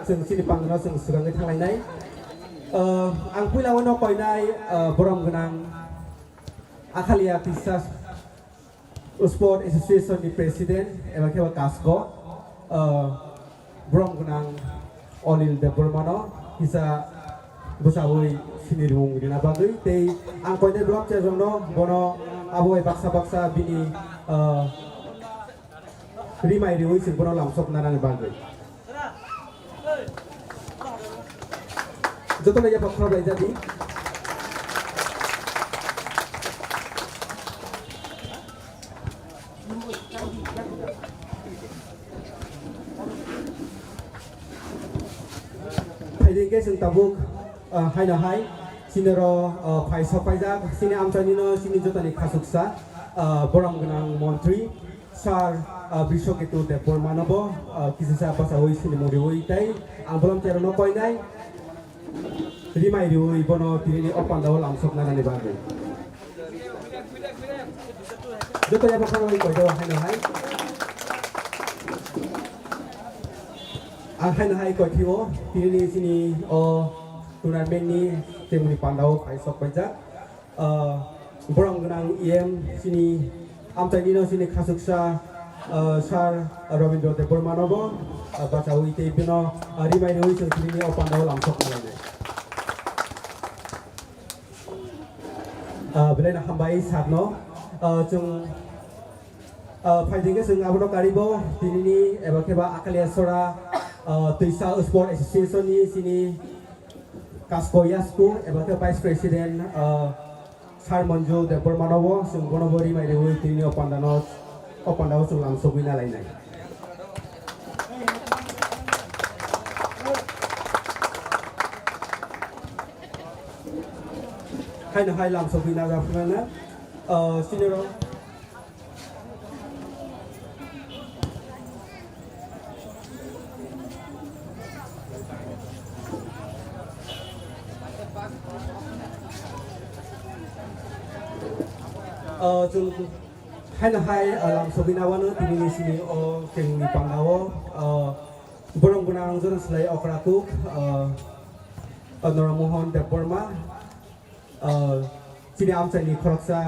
जों सिनि पांगनाव जों सिगाङै थांलायनाय आं फैलावनो कयनाय बरम गोनां आखालिया पिसा स्पर्ट एसोसिएशननि प्रेसिडेन्ट एबा केबा कास्को बरम गोनां अनिल देबबर्मानो हिसा बुसावै सिनि रुं दिना बागै ते आं कयनाय ब्लक चेजोंनो बनो आबोय बाक्सा बिनि रिमाइ रिवै जों बनो लामसब नानानि बागै जतो लैया पखरा बाय जादि फाइदेंगे जों ताबुक हायना हाय सिनेरो फाइसा फाइजा सिने आमचानिनो सिनि जतनि खासुकसा बरम गोनां मन्त्रि सार बिश्वकेतु देबबर्मानबो किसिसा पासावै सिनि मरिवै ताइ आं बलम चेरनो कयनाय रिमाइ रिवै बनो तिनि अपान्दाव लामसब नानानि बागै जतो या पखरा कयदो हायना हाय आं हायना हाय कयथिओ तिनि सिनि टुर्नामेन्टनि तेमुनि पान्दाव फाइसक फाइजा बरम गोनां इएम सिनि आमचानिनो सिनि खासुकसा सार रवीन्द्र देबबर्मानबो बाचावै ते बिनो रिमाइ रिवै जों तिनि अपान्दाव लामसब नानानि बेलायना हामबाय सारनो जों फाइदिंगे जों आबोनो कारिबो दिनैनि एबा केबा आखालियासरा तैसा स्पर्ट एसोसिएशननि सिनि कास्को यास्कु एबा के भाइस प्रेसिडेन्ट सार मन्जु देबबर्मानबो जों बनबो रिमाइ रिवै दिनैनि अपान्दाव जों लामसबै नालायनाय हायना हाय लामसबै नाजाफुनानो सिनिरो जों हायना हाय लामसबै नावानो दिनैनि सिनि जोंनि पान्दाव बरम गोनां जनस्लाय अक्राकु नरमोहन देबबर्मा सिनि आमचानि खरकसा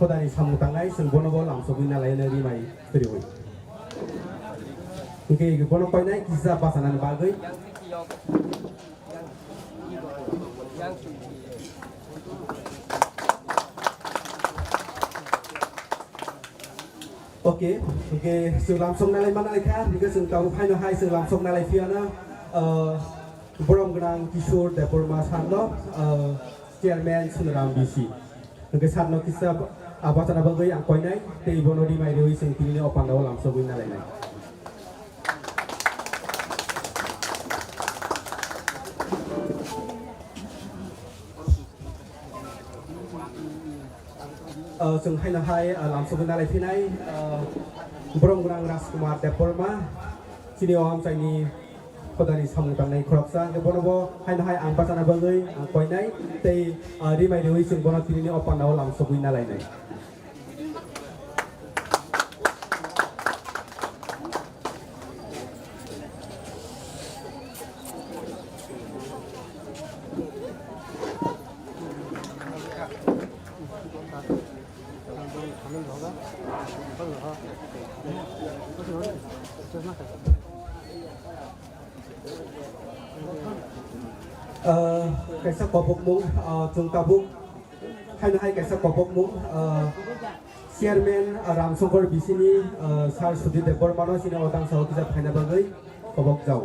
खदानि सामुतांनाय जों बनबो लामसबै नालायनो रिमाइ रिवै ओंके बनो कयनाय किसा पासानानि बागै ओके जों लामसब नालाय मा नालायखा बेखौ जों गाव फायनो हाय जों लामसब नालाय फियानो बरम गोनां किशोर देबबर्मा सारनो चेयरमेन सुनराम बिसि ओंके सारनो किसा बाथ्रा बागै आं कयनाय ते बनो रिमाइ रिवै जों तिनि अपान्दाव लामसबै नालायनाय जों हायना हाय लामसबै नालाय फिनाय बरम गोनां राजकुमार देबबर्मा सिनि आमचाइनि खदानि सामुतांनाय खरकसा बनबो हायना हाय आं बाथ्रा बागै आं कयनाय ते रिमाइ रिवै जों बनो तिनि अपान्दाव लामसबै नालायनाय kaisa kopok mung chung tabuk haina hai kaisa kopok mung chairman ramsongkor bisini sar sudhi debormano sini otang saw kisa phaina bagai kopok jau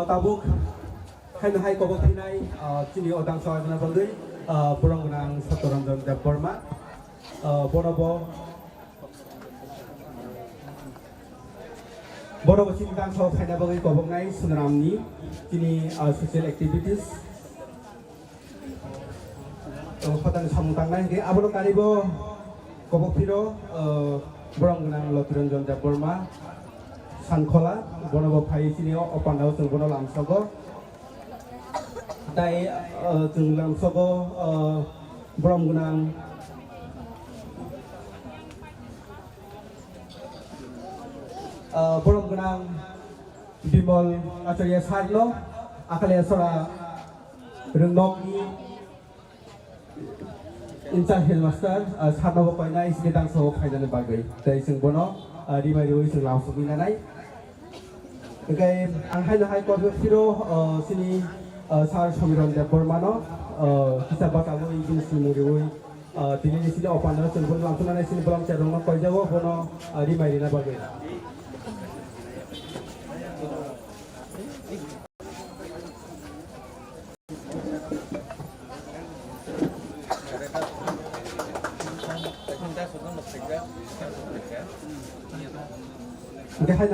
tabuk haina hai kopok thinai sini otang saw na bagai burang gunang Satoranjan Deborma bonobo Boro cinta so faida bagai kobongai sunramni kini social activities khatan samutangnai ke abono karibo kobokpiro borong gunang Lotiranjan Deborma sankhola bonobo phai kini opandao जों bono lamsogo dai जों lamsogo borong gunang borom gunang Bimol Acharya Sarno akale sora rungnoki insan headmaster Sarno koinai sini tangso fainal bagai dari sing bono rimai rioi sing langsung binanai okay ang hai ko firo sini sar somiron de pormano kita bakal ingin sini rioi ini sini opan sing bono langsung nanai sini belum cerong ko jago bono rimai rina bagai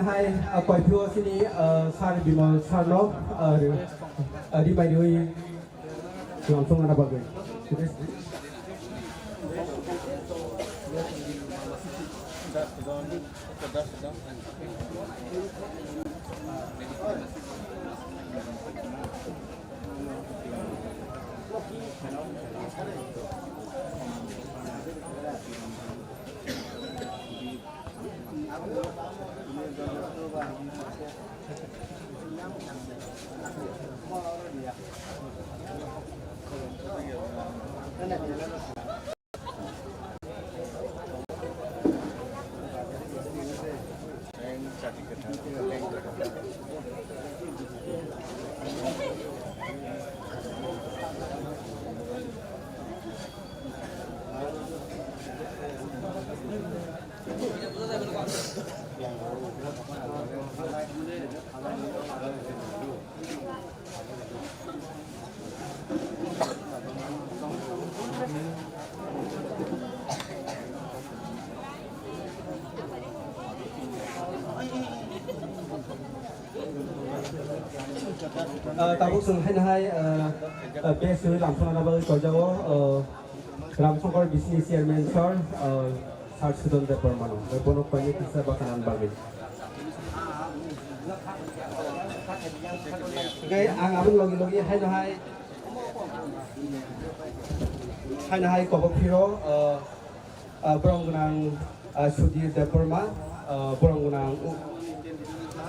hai koi pio sini sar Bimol Sarno rimai rioi langsung ana bagai tabuk sung hai best làm xong là bơi có dấu làm xong có business chairman sir sar sudon de permano de bono pani kisa bakanan bagay okay ang abang logi hai ko piro borong gunang sudir de perma borong gunang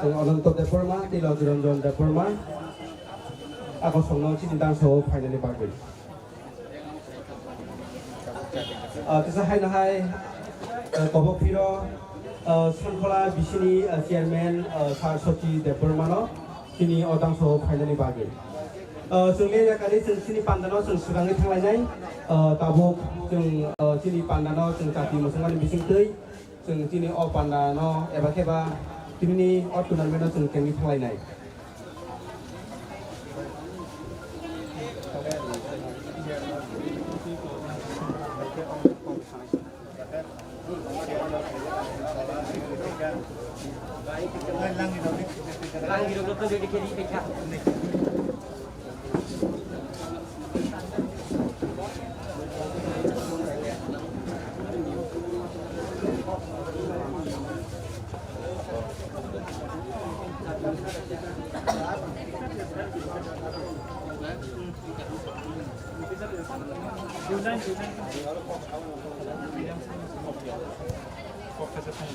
Ononto de Porma, Tilo Durondon de Porma, ako songno si tintang so finally bagay. Tisa hai kobo piro Sankola bisini chairman Saraswati de Porma no sini otang so finally bagay. Sungge ya kali sini pandano sung surangi thanglai tabuk sung sini pandano sung tati musungan bising teuy sung sini o pandano eba keba ini ortunan mena sung kami thalai nai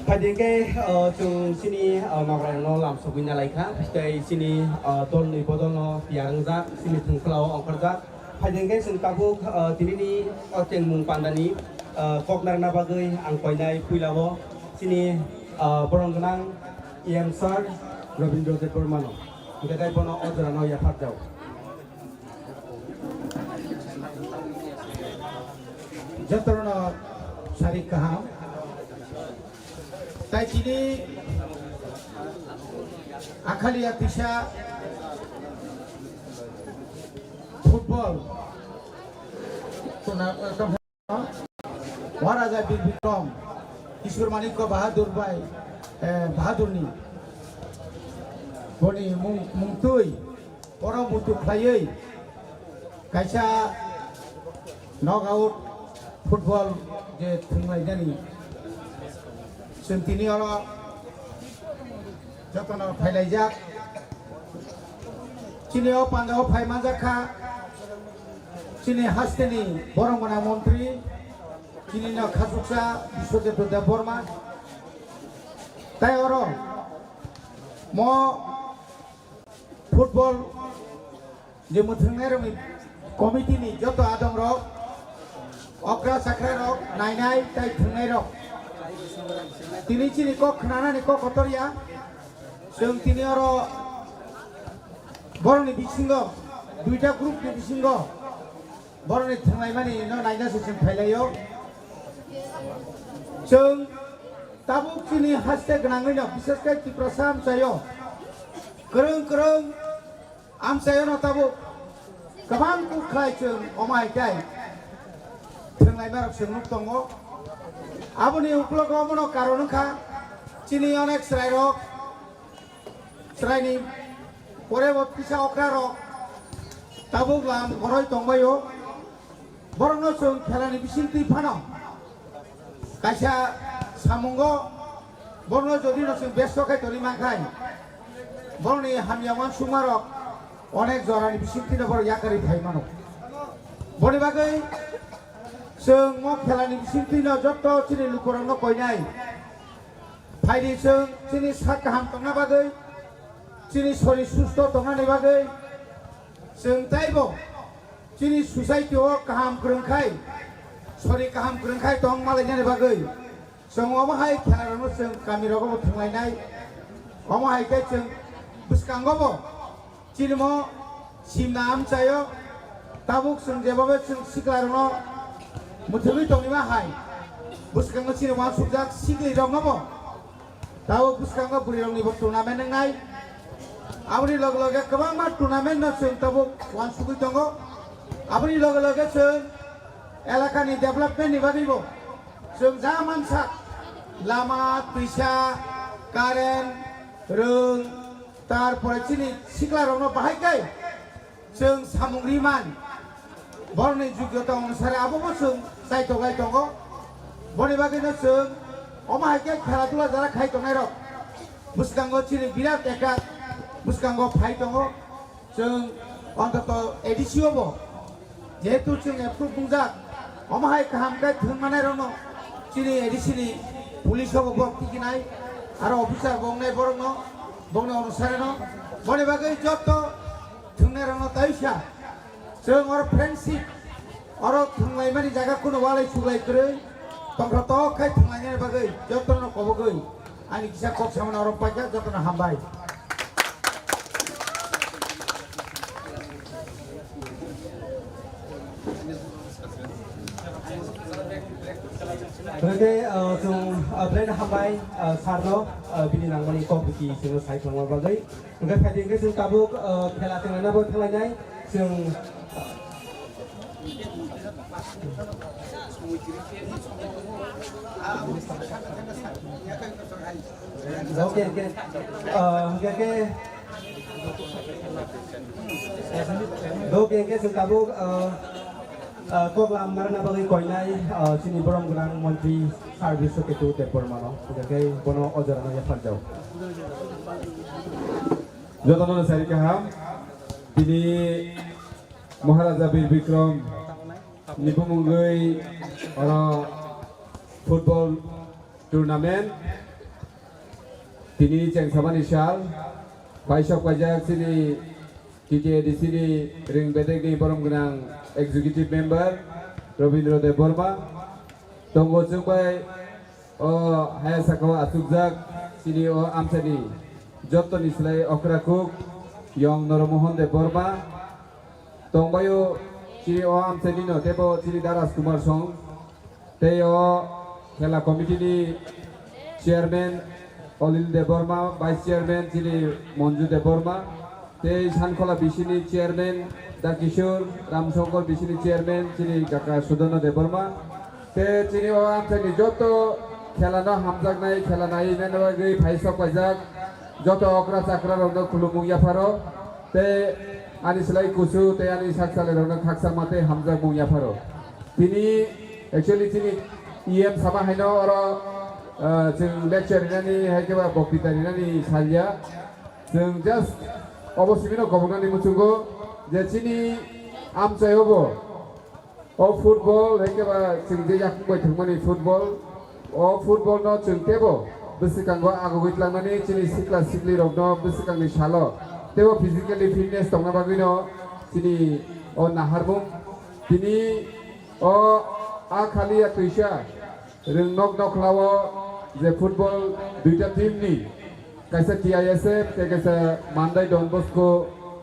Padingke chung sini mabrang no lam sobina laika kai sini dol ni bodol no tiang za sini thungklau ongkarja padingke sung tabuk tinini oteng mung pandani koknar na bagai ang koinai puilawo sini borong genang IM Sar Robindro de Pormano ngai bono odrano ya pharjau Jatrono Sari Kaham Tai sini Akhalia Tisha Football Waraja Bir Bikram Ishwar Manikko Bahadur Bhai Bahadur ni Boni Mungtui Orang butuh klayai Kaisa Knockout Football je thunglai jani sentini oro jotono phailai chini o pangao phai manjakha chini hasteni borongona mantri chini na khasuksa Biswajit Deborma tai oro mo football je muthungai rok committee ni joto adom rok okra sakra rok nainai tai thungai rok tini chini ko khnana ni ko kotoria जों tini oro boroni bisingo duita group ni bisingo boroni thungai mani no naina session phailayo जों tabuk chini haste gnangoi no bishes kai tiprasa amsayo kereng amsayo no tabuk kabang ku khai जों omai kai thungai marok senuk tongo aboni uklogo mono karon kha chini onek srai rok sraini pore botisa okra rok tabuk lam koroi tongbayo borno जों khelani bisinti phano kaisa samungo borno jodi no जों besto kai tori mangkai borni hamyawan sumarok onek jorani bisinti no bor yakari thai mano boni bagai जों mo khelani bisinti no jotto chini lukorang no koinai phaidi जों chini sak kaham tongna bagai chini shori susto tongna ni bagai जों taibo chini society o kaham krungkhai shori kaham krungkhai tong malai ni bagai जों omahai khelarano जों kami rogo thunglai omahai kai जों buskangobo chini mo simna amchayo tabuk जों jebabe जों siklarano muthumi tongnima hai buskango chini wan subjak sikli rongabo tabuk buskango buri rongni bo tournament ngai aboni log loge kabang ma tournament no जों tabuk wan sugui tongo aboni log loge जों elakani development ni bagibo जों जा mansak lama pisa karen rung tarpore chini sikla rongno bahai kai जों samungri man borni jugyota onusare abobo जों sai togai tongo boni bagino जों omahai kai kheladula jara khai tongai rok buskango chini birat ekta buskango phai tongo जों ontoto edisi obo jehetu जों approve bungjak omahai kaham kai thungmanai rokno chini edisi ni police obo bokti kinai aro officer bongnai borokno bongnai onusare no boni bagai jotto thungnai rokno taisa जों or friendship oro thunglai mani jaga kuno walai suglai krei tongkro to khai thunglai ni bagai jotto no kobogoi ani kisa kok samana oro paja jotto no hambai Oke, जों ब्लेन हामबाय सारनो बिनि नांगौनि committee जों सायख'नो बागै ओमफ्राय फाइदिंखौ जों tabuk खेला थेंलायनाबो थेंलायनाय जों oke जों tabuk kok lamar na bagi koinai sini borong gunang menteri service ketu tepor mano oke bono ojaran ya farjau যতন সারি কাহাম তিনি মহারাজা বীর বিক্রম নিপুমুঙ্গই অর ফুটবল টুর্নামেন্ট তিনি চেংসামানি সাল বাইশক বাজাক সিনি TTADC ni ring bedek ni borong gunang executive member Robindro Dev Burma tonggo jungbai o haya sakao asukjak sini o amsani jotto ni silai okrakuk yong Noromohon Dev Burma tongbayo sini o amsani no tebo sini Daras Kumar Song teo khela committee ni chairman Olil Dev Burma vice chairman sini Monju Dev Burma te Sankhola Bisini chairman Da Kishore Ramshankar Bisini chairman sini Kaka Sudono Dev Burma te sini o amsani jotto khelano hamjaknai khelanai menawagei phaisok pajak joto okra chakra rokno khulumung yafaro te ani silai kusu te ani saksale rokno khaksa mate hamjak mung yafaro tini actually tini em sama haino oro जों lecture rinani haikeba boktita rinani salya जों just obosibino gobonani muchungo je chini amchayobo o football haikeba जों je yakungbai thangmani football o football no जों tebo bwswkanggo agogoi tlangmani chini sikla sikli rokno bwswkangni salo tebo physically fitness tongna bagui no chini o naharmung tini o a khali a tuisa rung nok noklao je football duita team ni kaisa TISF te kaisa Mandai Don Bosco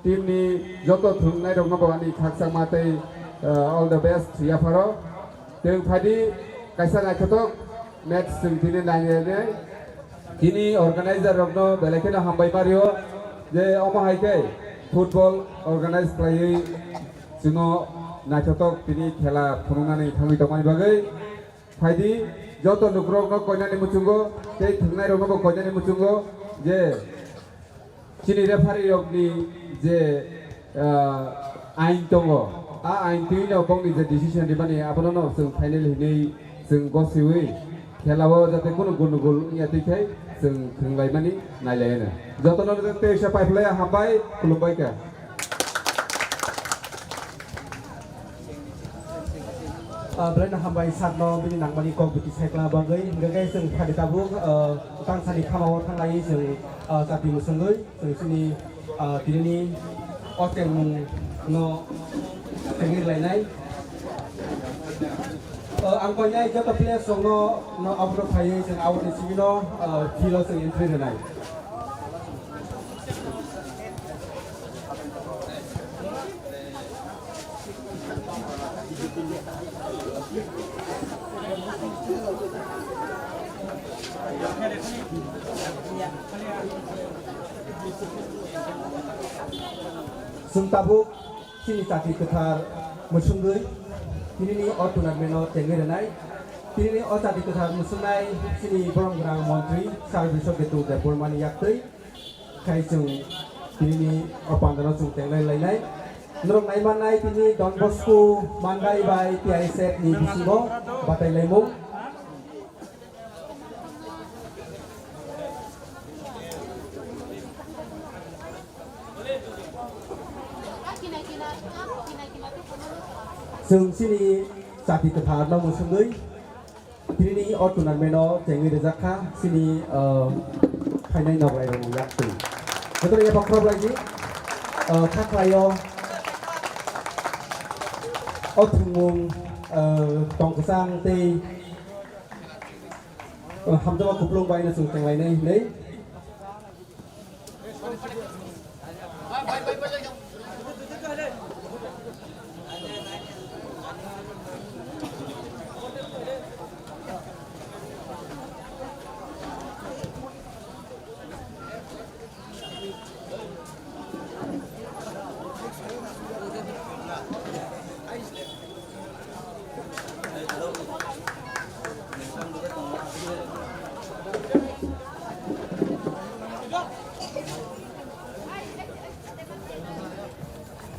team ni joto thungnai rokno bani khaksak matei all the best yafaro teng phadi kaisa naithotok match sing tini nainai tini organizer rokno belekena hambai mario je omo haike football organize khlaiui jingo naithotok tini khela phunungnani thangui tongmani bagai phaidi joto nukrokno koinani muchungo tei thungnai rokno koinani muchungo je chini referee rokni je ain tongo a ain tuino bongni je decision ribani abono जों final हिनै जों गसिबै खेलाव जाते कोनो गन्डगोल यातिखाय जों थोंलायमानि नायलायनो जतन तेसा पाइपलाय हाबाय खुलुमबायका Belanda hambai sakno bini nangmani kok buti saikla bagai gagai जों phadi tabuk tangsani khamao thanglai जों jati musungoi जों sini tinini oteng no tengir lainai angkonya joto players songno no abro phai जों awni sibino philo जों entry renai जों tabuk sini jati ketar musungoi tinini otunarmeno tengirenai tinini o jati ketar musungnai sini boromgrang montri sarbisok getu de bormani yaktei kai जों tinini opandano जों tenglai lainai norok naimanai tini Don Bosco Mandai by TISF ni bisingo batai laimung जों sini jati ketar no musungoi tinini otunarmeno tengi rezaka sini kainai nograi rong yaktei betul ya bakrab lagi kaklayo otumung tongkesang tei hamjama kuplung baina जों tenglai nei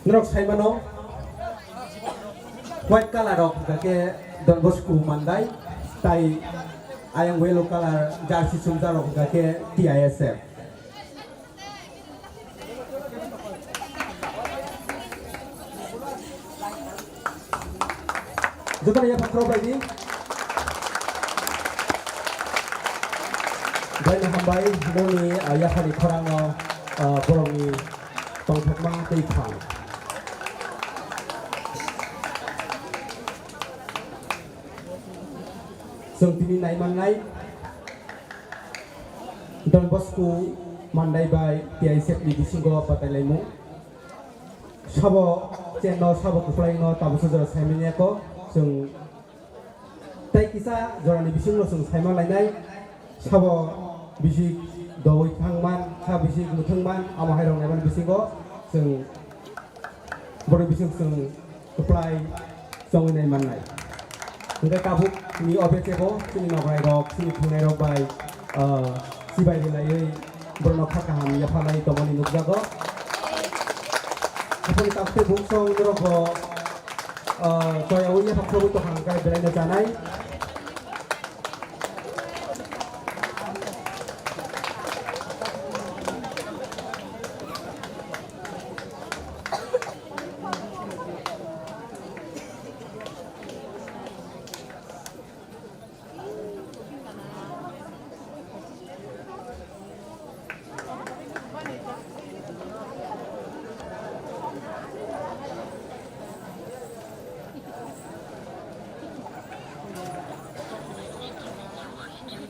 Norok saimano white color rok gake Don Bosco Mandai tai ayang yellow color jersey sumja rok gake TISF Jepang ya pakro lagi Baik hambai doni ya hari korangno borongni tongthokmang tei phang जों दिनै नायमाननाय Don Bosco Mandai by TISF ni bisingo batalaimu sabo cheno sabo kuplaino tabuso jora saimaniako जों tai kisa jorani bisinglo जों saima lainai sabo bisi doi thangman sa bisi muthangman ama hairong naiman bisingo जों boro bising जों kuplai जों naimannai Kita tabuk ni objektifo sini nograi rok sini thungai rok by sibai hilai borno khakaham ya phalai tomani nukjago apuni takte buksong roko toyawi ya pakrobu to hangkai belaina janai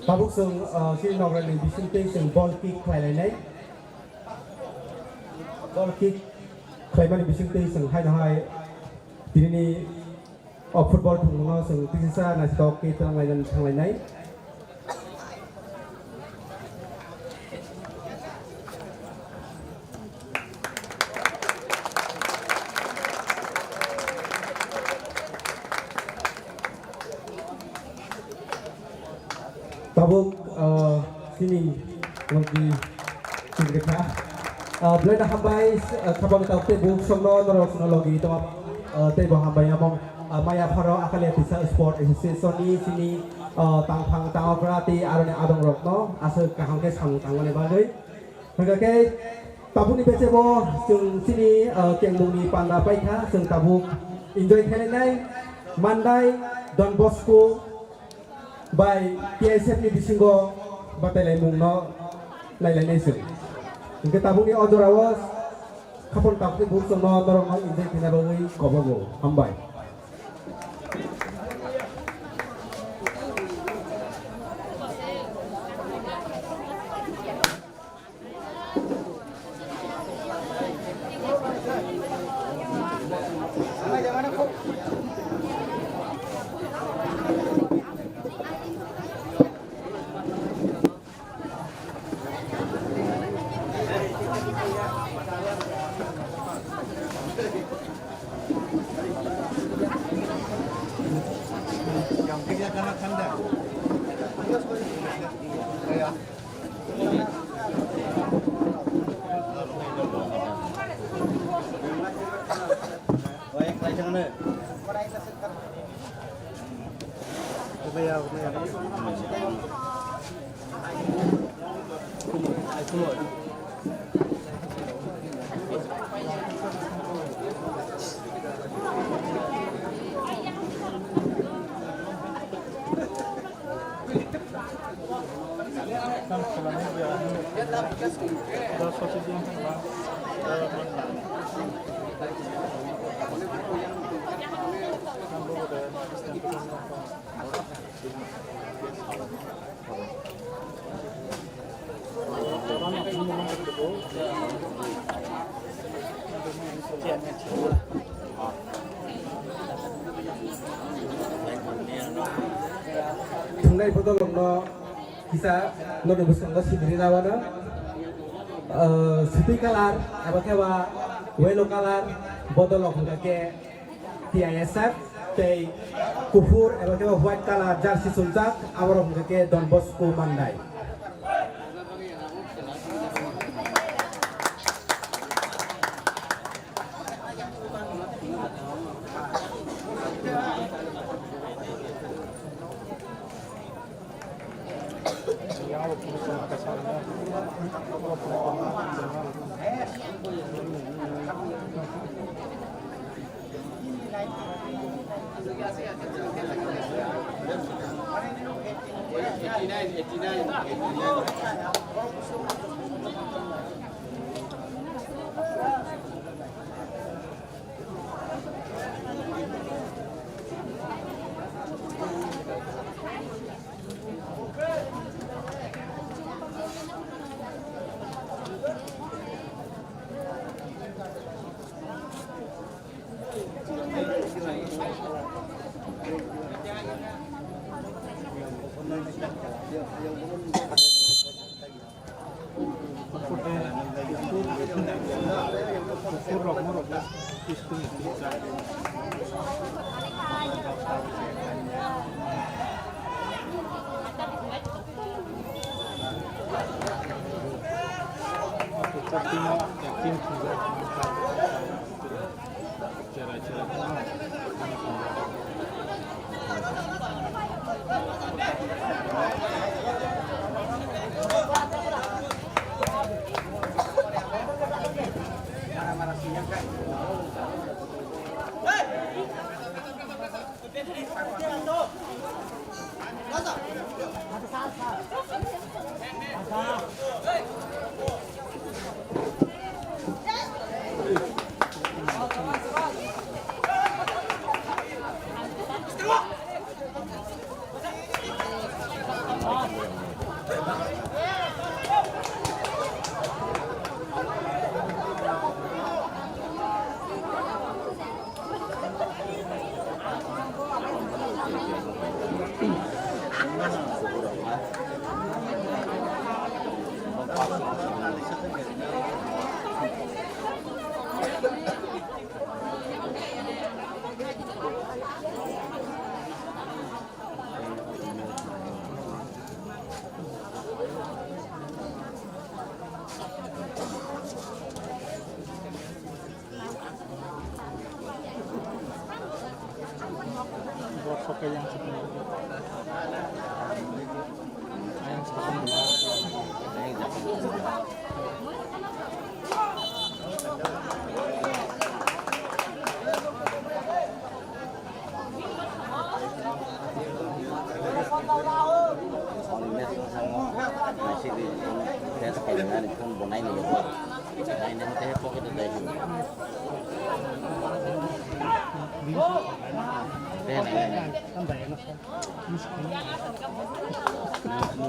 tabuk sung sini nongkrong di bising teh sung ball kick kelainnya ball kick kelainnya bising teh sung hai ini football tunggu sung tisisa nasi toki tang lainnya tabuk sini lagi sini kita belanda hambai kabang tahu tebuk somno norok logi itu tebuk hambai among maya paro akalia bisa sport association sini tangpang berarti arone adong rokno asal kahangke tangwane bagai mereka ke tabuk ni becebo sung sini kengbuni panda paika sung tabuk enjoy khalenai Mandai Don Bosco by PSF ni bisingo batalay mungno laylay sir. Ingke tabung ni odorawas kapon tapte bukso no norong inde kinabawi kobogo ambay. Tunai foto lomno bisa no debus kanggo sibiri nawana suti kalar apa kewa welo kalar bodol hingga ke TISF tei kufur apa kewa white kalar jersey sunjak awar hingga ke Don Bosco Mandai.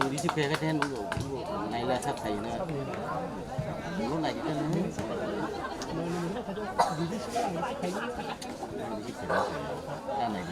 Di sini kayak kan dulu, naik lah satu ini. Dulu naik kan ini. Kan naik.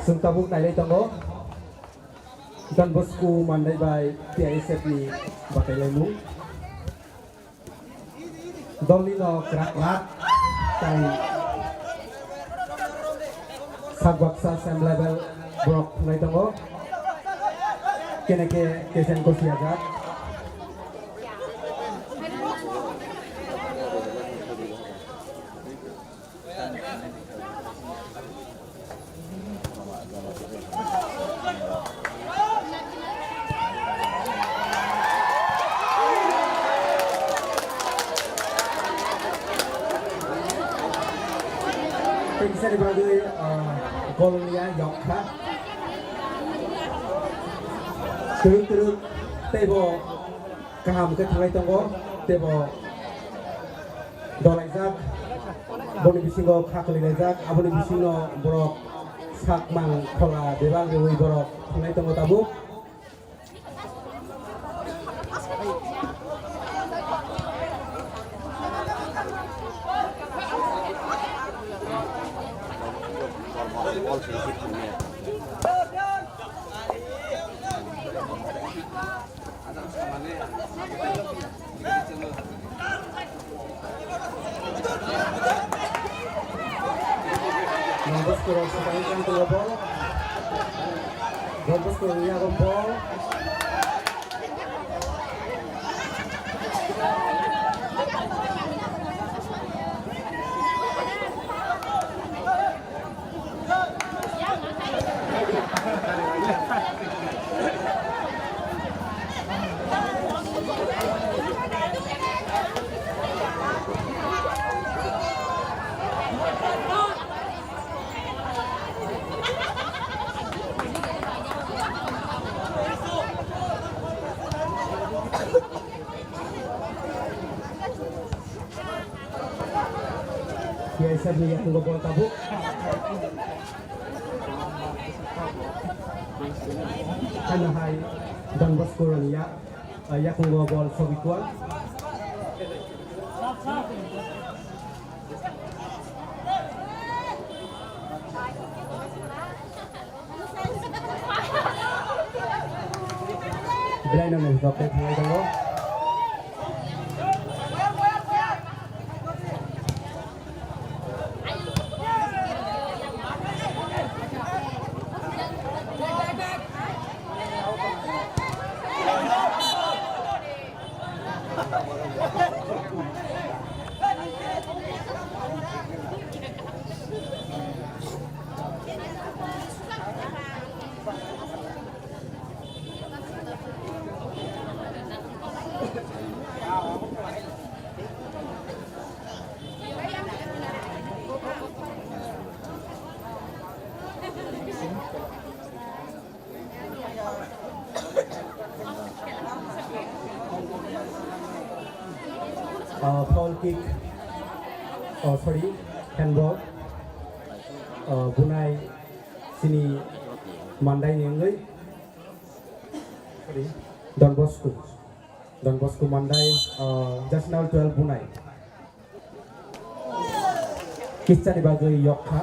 Sung tabuk nailai tongo dan bosku mandai by PISF ni batai lemu dolino kerak-kerak tai sagbaksa sem level brok naik tongo kene ke kesen kosi agak Kisah dibagi golnya Yokha terus tebo kaham ke thangai tongo tebo dolaijak boni bisingo khaklilaijak aboni bisingo borok sakmang khola debang rewi borok thangai tongo tabu bol sedikit punya. Nombor skor sekarang kan bol. Nombor skornya bol. Biasa dia tunggu bola tabuk. Karena hai dan boskuran ya tunggu bola sobikuan. Belai nana dokter mulai dulu. Foul kick, sorry, handball. Bunai sini mandai nengai. Sorry, Don Bosco mandai just now 12 bunai. Kisah dibagi Yokha.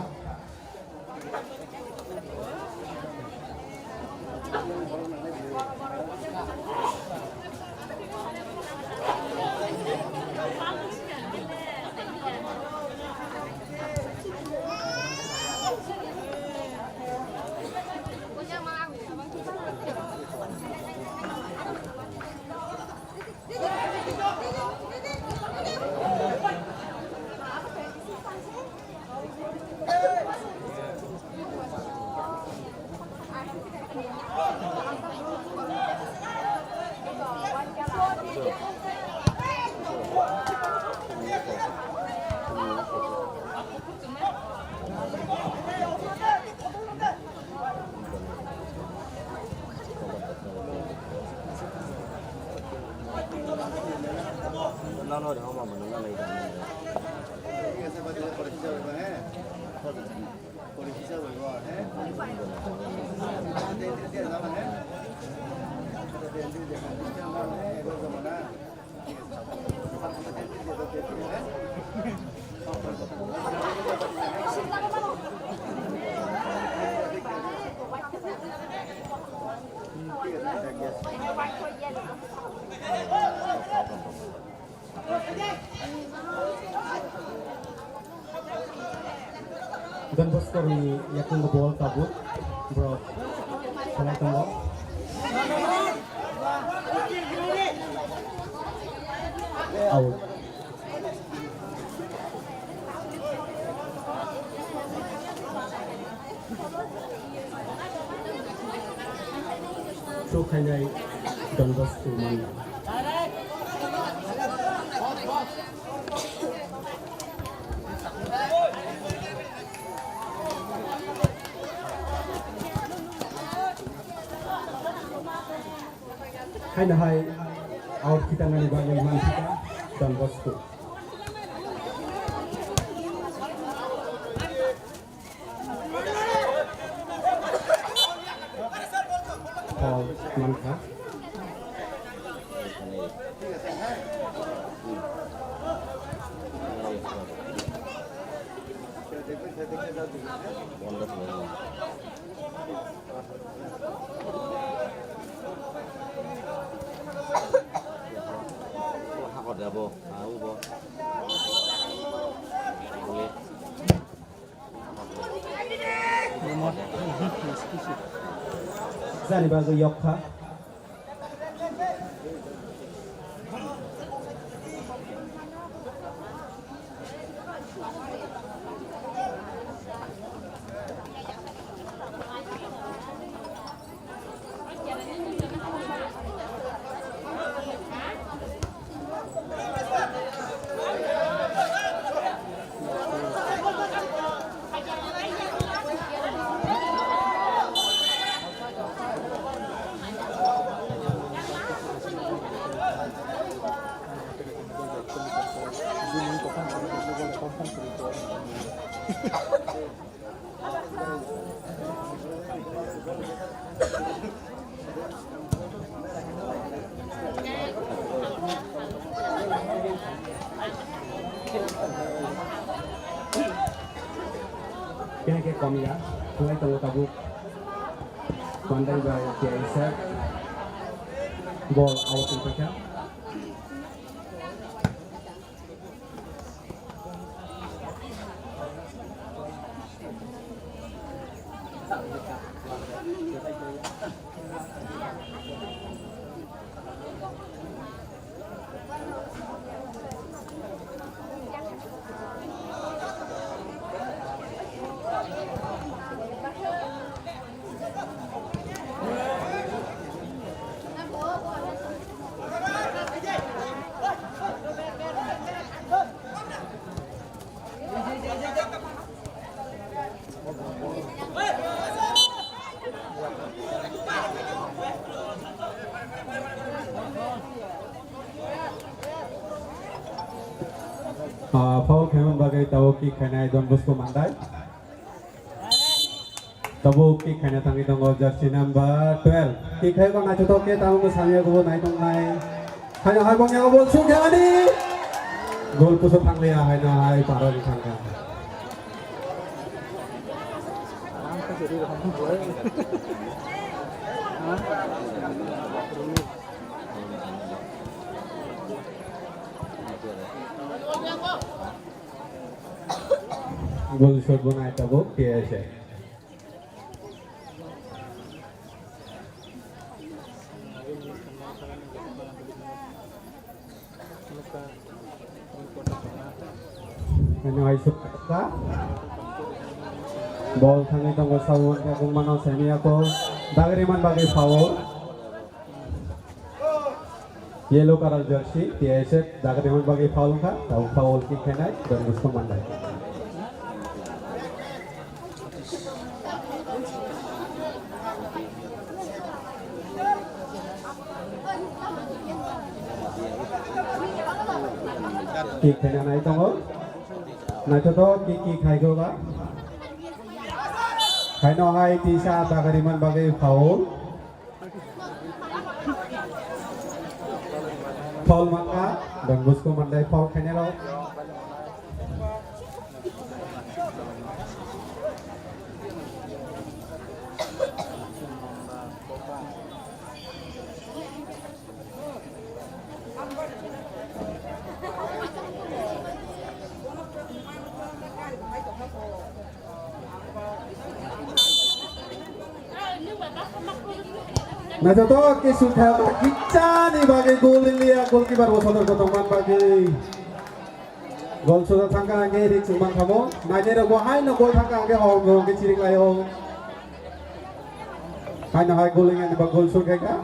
Nó để không mà mình nó lấy Don Bosco ni yakung bola tabuk, bro. Salah tembok. Out. So kaya Don Bosco mana? hai na hai out kita nani bagai mantika Don Bosco. Paul Manka. Hakot ya bo, tahu bo. Boleh. Zani bagai Yokha. Kena ke komia, mulai tunggu tabuk. Pandai by Kiesa. Ball out in pressure. Paul Khaman bagai tahu ki khanai Don Bosco Mandai. Tahu ki khanai tangi tonggo jersey number 12. Ki khai ko na choto ke tahu ko samya ko nai tong nai. Hai na hai bong ya bol su khani. Gol puso thang le hai na hai paro ni thang ka. Gol shot बनाया था वो KS है Ano shot ka ball thang itong ko sawon ka kung mano semi ako dagriman bagay foul yellow color jersey KS dagriman bagay foul ka tahu foul ki kena Don Bosco Mandai Kick kena naik tonggo, naik to kick khai go ba, khai no hai tisa dagariman bagai foul, foul maka Don Bosco Mandai foul kene lo. Nah contoh ke sudah kita nih bagi gol ini ya goalkeeper bosodor kotoman bagi gol sudah tangka angge di cuman kamu nanya ada gua hai no gol tangka angge hong gol ke ciring layo hai no hai gol ini di bagi gol sudah kaya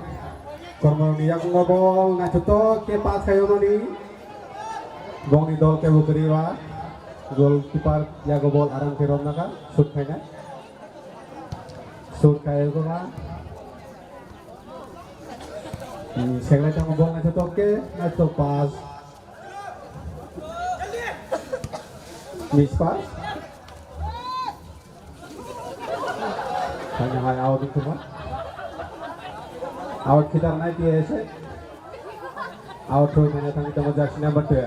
kormo ni yang ngobol nah contoh ke pas kayo mani bong ni dol ke bukri wa goalkeeper ya gobol arang kerom naka shoot kaya shoot kaya ko ba Segelai tang bol na tutok ke, na tutok pass. Miss pass. Hanya hai out itu mah. Out kita naik dia se. Out throw mana tang kita jersey number 12.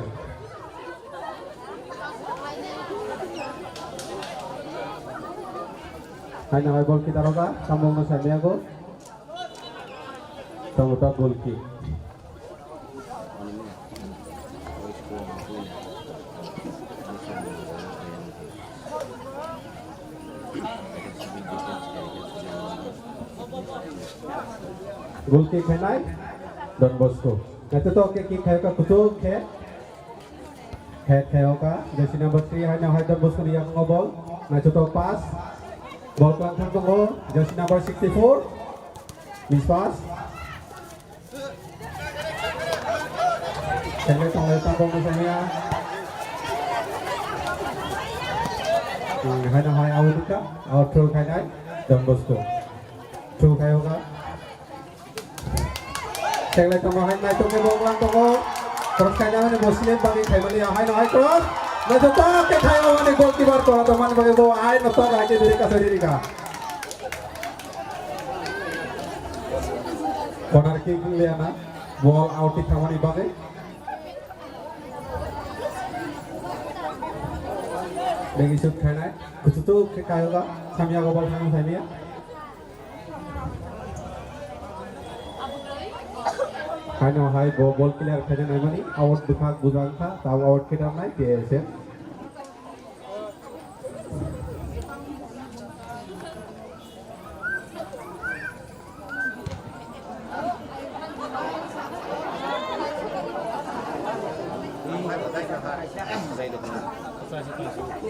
Hanya hai bol kita roga, sambung na samia ko. Tomuta goal kick. Goal kick है ना Don Bosco. Nanti तो के kick है का कुछ है होगा जैसे नंबर 3 है ना है Don Bosco dia ngobol. Nanti तो pass ball pelan pelan tunggu jasi number 64 miss pass. Saya tunggu tampung misalnya. Hai na hai out ka out throw khai nai Don Bosco. Throw khai hoga. Saya tunggu hai nai tunggu ball pelan tunggu. Cross khai nai Muslim bagi khai mani hai na hai cross. Na to ke khai mani goalkeeper ko to man bagi bo hai na to hai diri ka diri ka. Corner kick liya na ball out ti thamani bagi. Lagi shoot khai nai kuch to ke khai hoga samia ko ball thang samia. Hai na hai ball clear khai nai mani out dukhak bujang tha tau out kita nai PSM.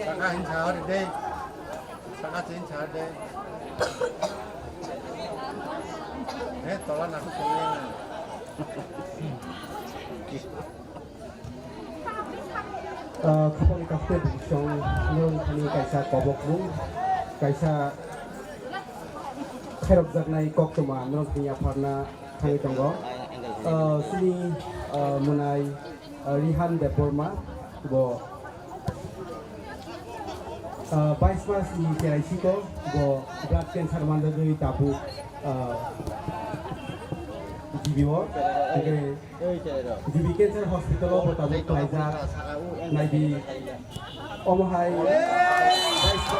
Saka hin chào được đây. Saka xin chào đây. Hết tao là không lên. Kapag kapten siyang nung kani kaisa kobok mung kaisa kherok jaknai kok tuma nung kiya parna thangi tongo sini munai Rihan Deporma bo 22 Maret ni KIC ko bo blood cancer mandagui tapu GBO GB Cancer Hospital of tabu Kaiza naibi omahai 22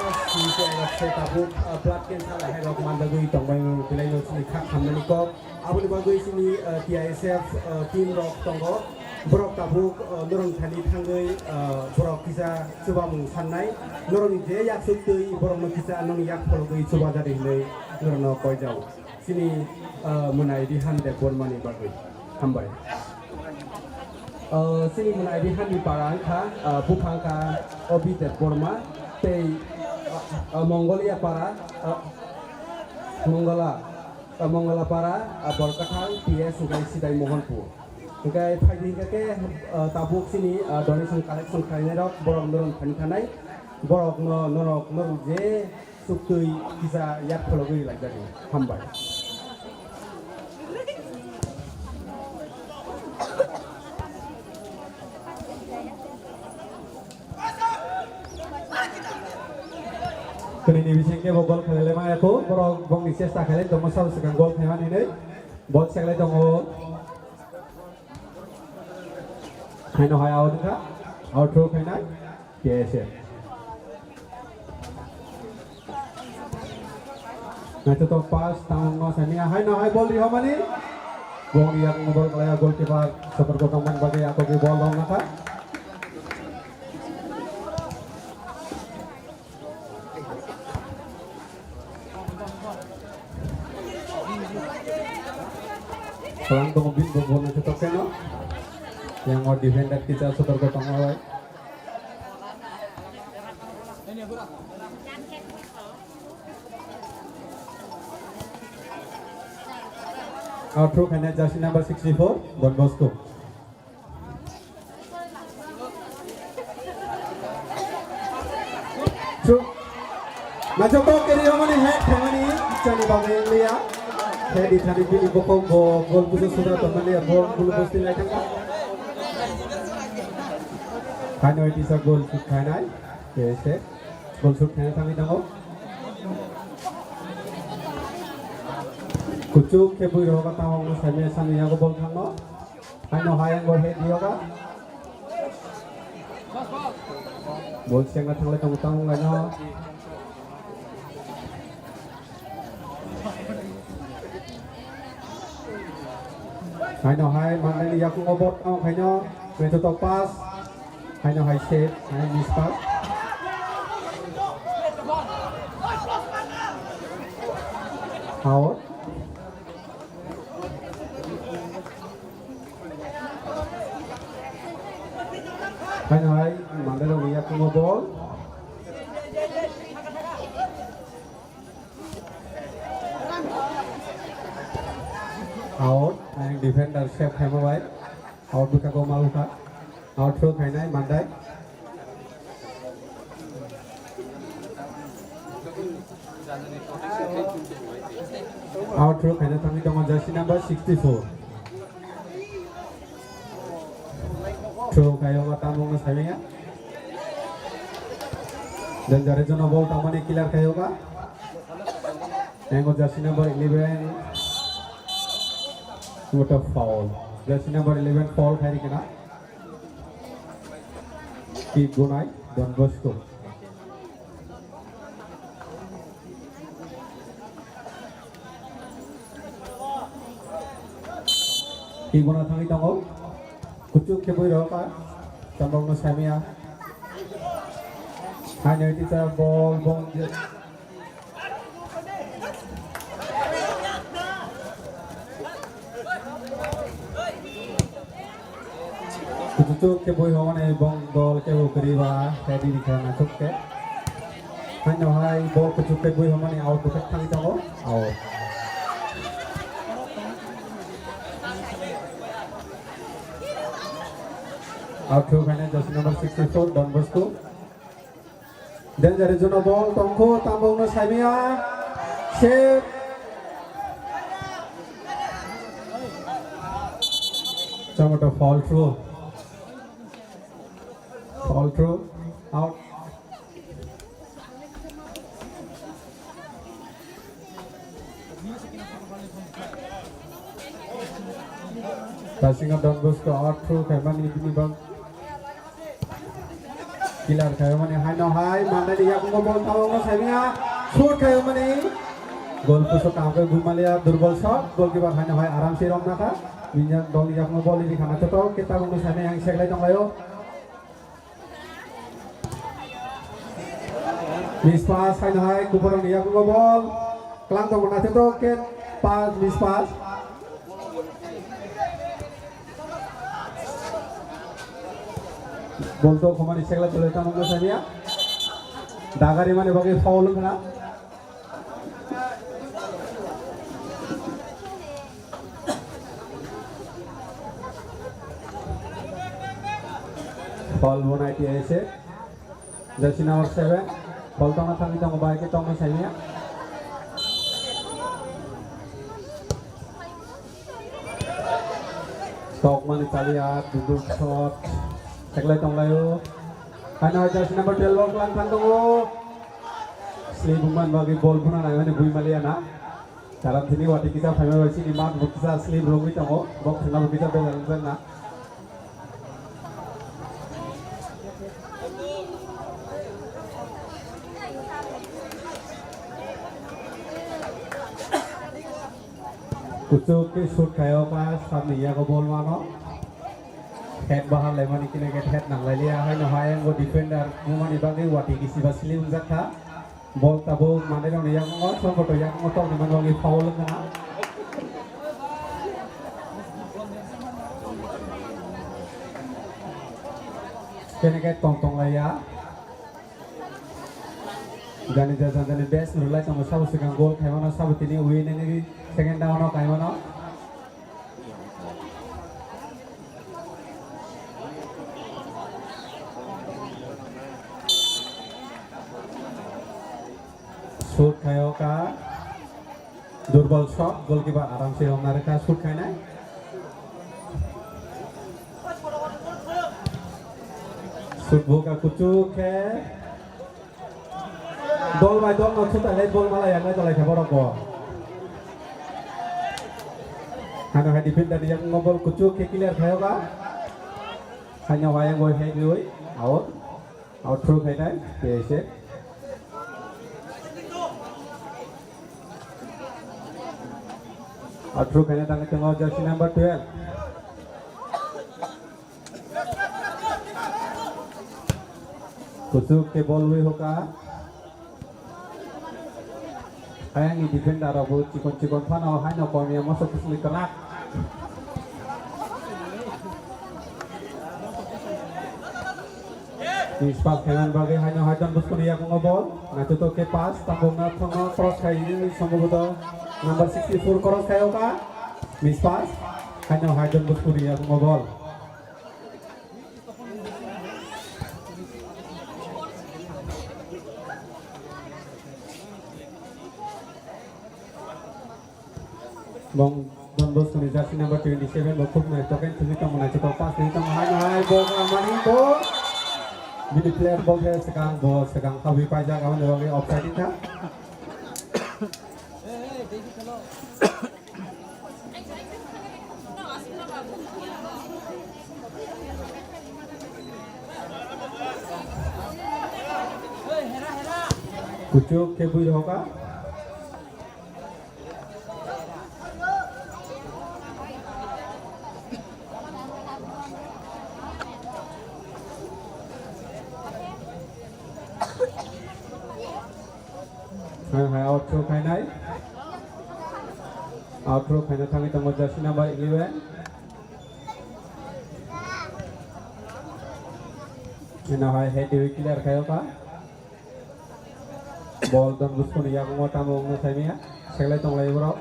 Maret ni KIC tabu blood cancer lahai rok mandagui tongbai bilai no sini khak khamnani ko abuni bagui sini TISF team rok tongo borok tabuk norong thani thangai borok kisa chuba mung sannai norong je yak suktui borok no kisa nong yak pologui chuba jari nei norong koi jau sini munai Rihan Deporma ni bagui hambai sini munai Rihan ni parang kha bukhangka Obi Deporma tei Mongolia para Mongola para Borkathal PS Sugai Sidai Mohanpur Oke, pagi ke tabuk sini donation collection kalian rok borok norong thani thanai borok norok je suktui kisa yak pologui lagari hambai kini ni bisingke bol khelele ma ako borok bong ni chesta khale tomo sal sekang gol khemani nei bol segle tongo hai no hai out ka out throw khai nai PSM na to pass tang no samia hai no hai bol di homani bong yang bol kalaya goalkeeper super ko kaman bagi ako ke bol dong na ka Pelang tunggu bin bol na to no yang mau defender kita super gotong awal. Out throw hanya jersey number 64 Don Bosco. Throw. Macam kau kiri orang ni head, orang ni cari bagi dia. Tadi tadi pilih pokok gol putus sudah teman dia gol bulu pasti lagi kan? Karena itu sa gol shoot kena, biasa gol shoot kena kami tahu. Kucuk kebui roga tahu saya sami aku bol kano, karena hayang gol head dia kan? Bol siang datang lagi tahu kano. Hai nó hai mana ni aku ngobot au hai nó về cho tàu pass hai nó hai set hai miss pass out hai nó hai mana ni aku ngobot out and defender chef hai mai out buka ko mau ka out throw khai nai mandai out throw khai na tami dong jersey number 64 throw khai wa tamong na sabenga dan jare jono ball tamane killer khai hoga and jersey number 11 what a foul. Jersey number 11 foul hari kena. Keep Gunai, Don Bosco. Keep Gunai tangi tango. Kucuk kebui roka. Tambang no samia. Hanya itu ball bong. Kucuk ke boy hawan e bong dol ke ho kariwa tadi dikhana chukke hai no hai ball kucuk ke boy hawan e out ko thang tango out out to kana jersey number 64 Don Bosco then jare jono ball tongko tambong no saimia set tomato fall through Fall through, out. Passing up Don Bosco out through Kaimani Binibang. Killer Kaimani high no high, Manda di Yakungo ball tahu Samia. Shoot Kaimani. Goal push up Gumalia Durbal shot. Goalkeeper high no high Aram Sirom Naka. Minyak Don Yakungo ball ini kana toto kita gunu Samia yang seglai tong layo. Miss pass hai hai kupuran dia ko ball klang to mana to ket pass miss pass ball to khamani segla chole ta monggo samia dagari mane bage foul kana foul bonai ti aise jersey number 7 ball tong thang tong bai ke tong sai ya tok man talia duduk shot seklai tong layo kana jersey number 12 ball lang thang tong sleep man bagi ball puna nai mane bui malia na karam thini wati kita phame basi ni mak buksa sleep rogi tong bok thana kita be na Kucuk ke shoot kayo pa samne ya ko ball mano head bahar le mani kine get head nang lalia hai no hai ngo defender mo mani bagi wati kisi basili unjak tha ball tabo mane no yang ngo so ko to yang ngo to ni man bagi foul kana kene get tong tong laya Gani jajan jani best nurulai sama sabu segang gol kayak mana sabu tini win ini second down no kayak mana shoot kayak ka दुर्बल shot goalkeeper आराम से हमना रखा shoot खाना है shoot भोगा कुचुक है डॉल बाय डॉल नॉट शूट लेट बॉल माला yang lain like borok ko hano hai defender dia ngobol kucuk ke clear khayo ka hanya wayang boy hai goi out through khai nai ke se out through khai nai tang tengok jersey number 12 kucuk ke ball hui hoka ayang ni defender abu cikon pano hanya kami yang masuk kesini kerak di spak kanan bagi hanya hadan bus kuliah ngobol nah itu ke pas tambung na thono cross kai ini সম্ভবত number 64 cross kayo ka miss pass hanya hadan bus kuliah ngobol bong don bos kuni jersey number 27 bokuk na token tumi tong na chito pas ni tong hai bol amani bol bini player bol hai sekang hawi paja kawan lagi offside tha kucuk ke bui hoka hai out through khai nai out through khai na thangi tong jersey number 11 ina hai head clear khayo ka ball don buskun ya mo tamong na thaimia seglai tong lai bro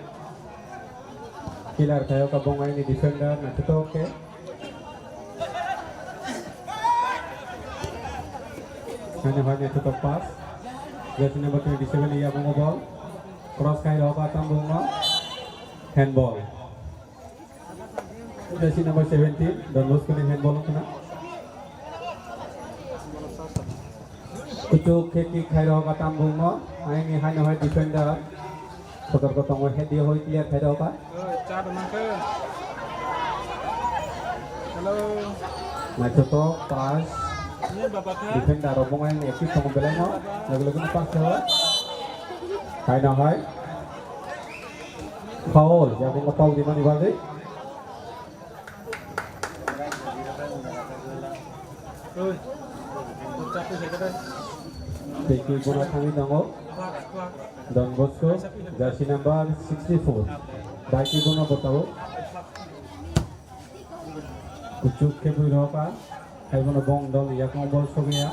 clear khayo ka bongai ni defender na to ke hanya hanya to pass jersey number 27 ia bungo ball cross kai roka tambung no handball jersey number 17 don bos kuni handball kena kucuk keki kai roka tambung no ai ni hanya hai defender kotor kotong head dia hoi clear kai roka chat marker hello na to pass ini bapak kan defender robong yang ekip tong beleng no lagu-lagu pas ke kai na hai foul ya bungo foul di mana bagi oi chat tu saya kata Teki guna kami nango Don Bosco jersey number 64 Baki guna बताओ कुचुक के बुई रोका hai guna bong dol ya kong bol so gaya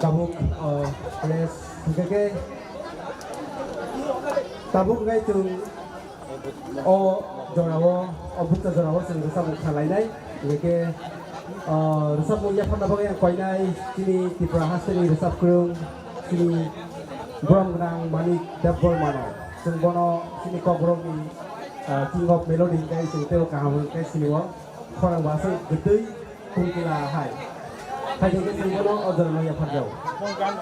tabuk place ke tabuk ngai chung o jorawo obutta jorawo sing rusamu khalai nai leke rusamu ya phana bagai yang koi nai sini tipra haseni rusap krung sini brom nang mani double mano sing bono sini kogrong ni king of melody kai sing teo ka hamun kai sini wa khona wasa gedei kungkila hai hai ke sini bono odor ya phajau bongkan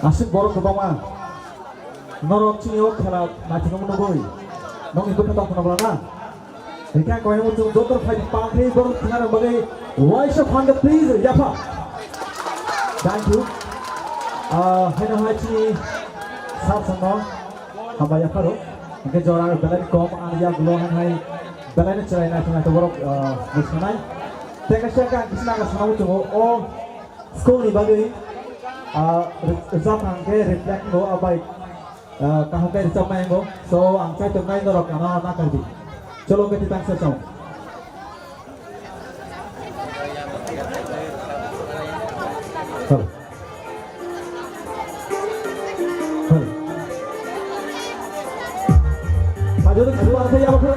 asik borok kebama norok cini ok khela mati kamu noboi nong ikut tahu kenapa na jika kau yang untuk dokter fight pakai borok tengah bagai voice of hand please Yafa thank you hena hai cini sab sango hamba Yafa ro ke jorang belan kom ania glohan hai belan cerai na tengah borok bisnai teka siapa kisna ka sanau tu o school ni bagai result angke reflect go abai kahong ke result main go so angka tu main dorok kana na kardi chalo ke titang se chau Aduh semangat saya apa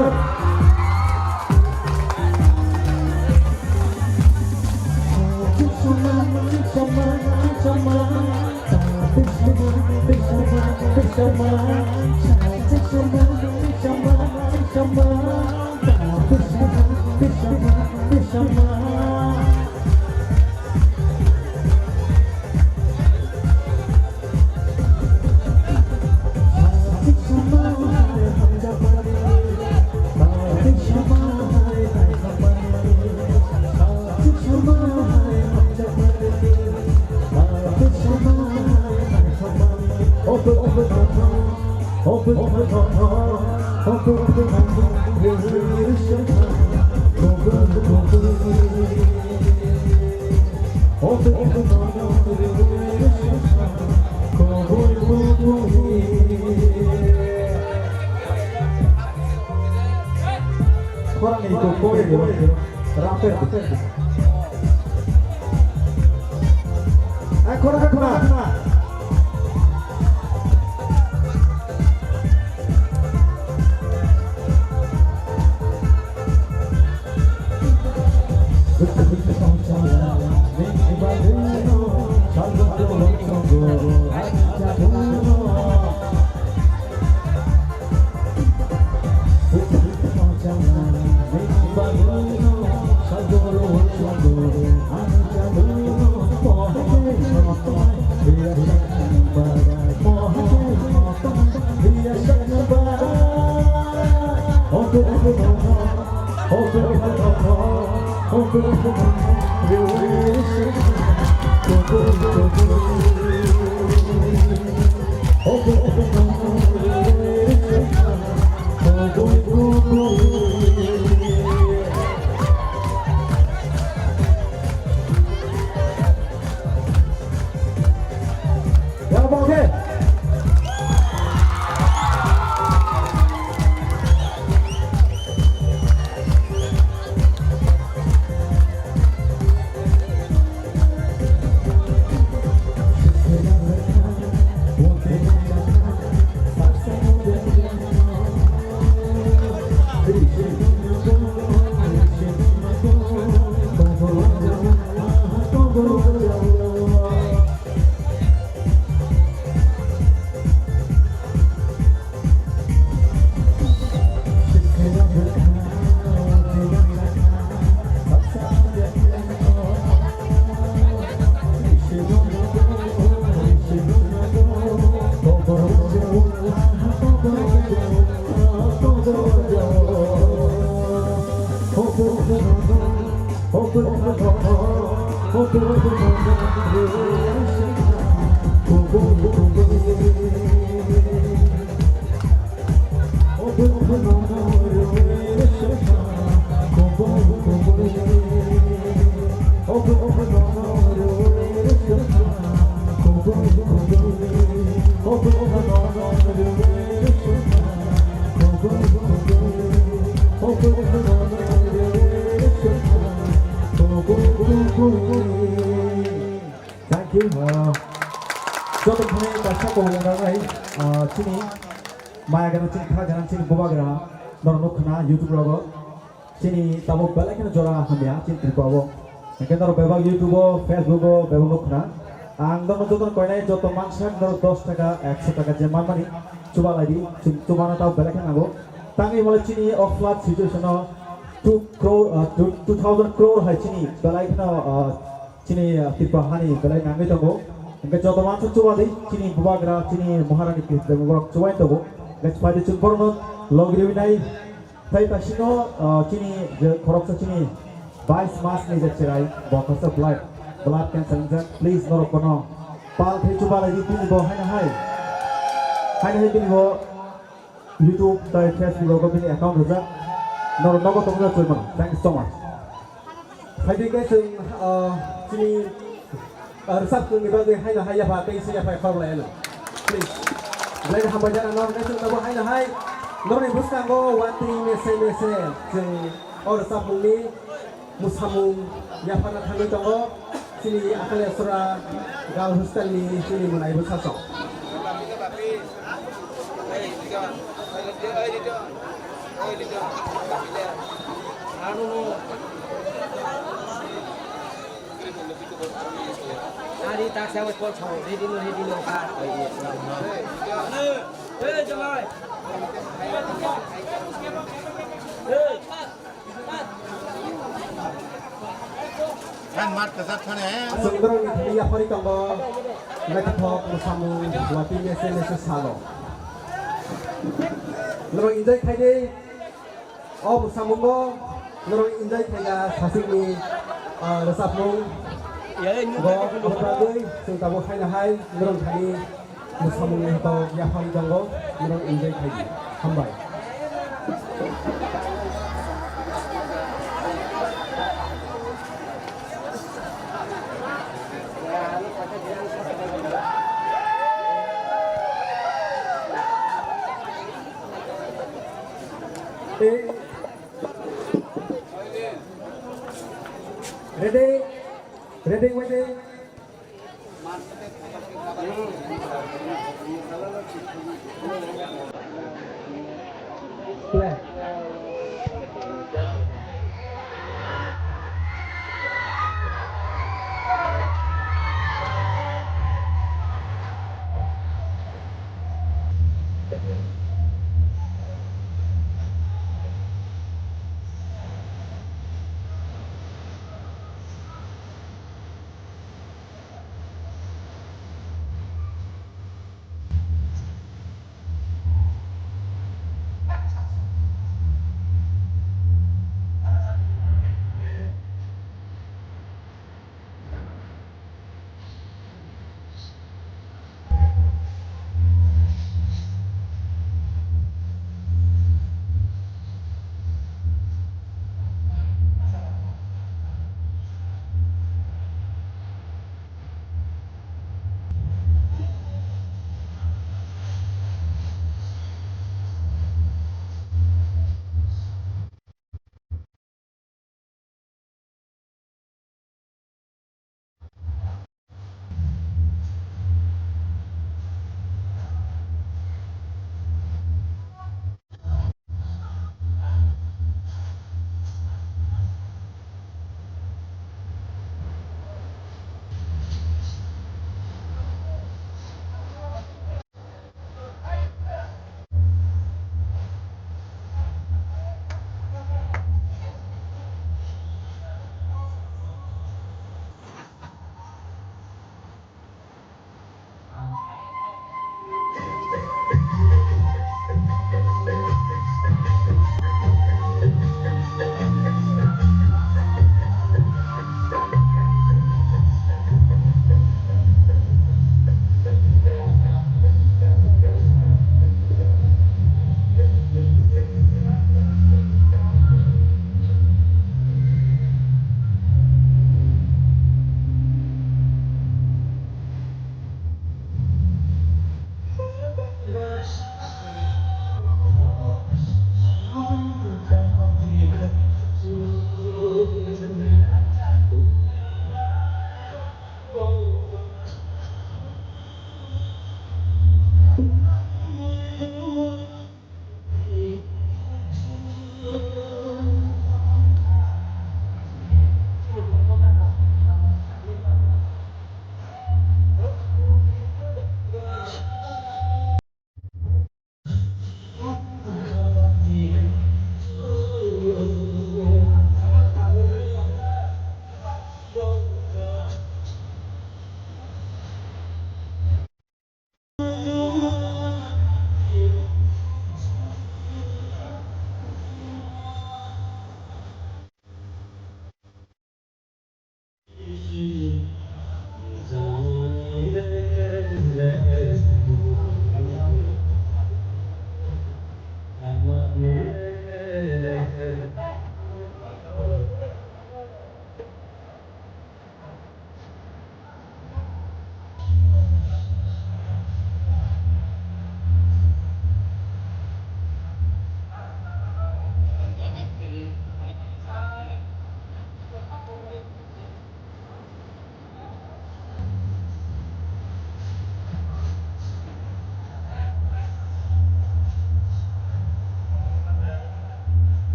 Orang ini boleh rapper. Korang kena. Thank you. Cho tôi thấy cả các cô yang đang ấy sini mai cái sini khá cái sini boba cái nó khana YouTube logo sini tamo bela cái jora hamya sini tripawo cái nó beba YouTube Facebook beba khana ang nó joton koi nai joto mansak no 10 টাকা 100 টাকা je mamani coba lagi cuma na tahu bela kan aku tangi mulai sini of flood situation 2000 crore hai sini bela kan sini tipa hani bela ngambil tunggu Enggak contoh masuk coba deh, sini bubagra, sini Maharani kita bubagra coba itu, guys pada cumberno, logi winai, tapi pasino, sini korupsi sini, 22 Maret ni jadi cerai, bakas blood cancer, please norok kono, pal thei coba lagi sini bawa hai sini bawa YouTube, dari Facebook logo ini account saja, norok nogo tunggu coba, thank you so much. Hai deh guys, sini resep tu ni bagi hai na hai ya pakai isi ya pakai kau lain, please. Lain hamba jangan orang guys tu hai na hai, orang ni buskan go wati mese, jeng orang resep ni musamung ya pada kami tunggu sini akan surah gaul hostel ni sini mulai bersasok. Ari tak saya pun tahu, ready no kan. Jamal. Kan mat kesat sana Sengberang iya hari tangga mereka talk bersama wati mese salo. Lorong enjoy khai deh. Oh bersama mo, lorong enjoy khai ga sasik ni resap mo. Go berbagai sing tamu khai na hai lorong khai bersama ni to iya hari tangga lorong enjoy khai deh. Hambai. Ready, waiting. Play.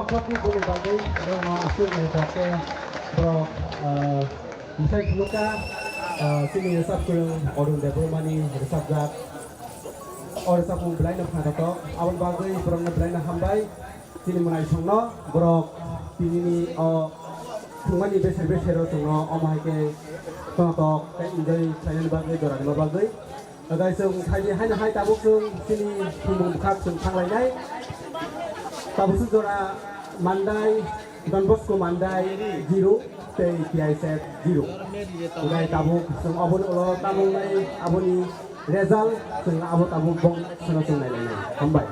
kopi boleh bagai dengan usul yang pakai borok misal luka sini resap kurang orang dapur mani resap zat orang resap belai nak kata awal bagai borok nak belai nak hambai sini mulai sangno borok ini tungani besar besar sangno omai ke kata kayak enjoy saya bagai dorang bagai agai sung hai hai tabuk sung sini tumung khak sung thang lai nai tabuk sung dora mandai Don Bosco mandai 0 tei PISF 0 agai tabuk sung abun ulo tabung nai abuni result sung abut abuk bong sung nai lai hambai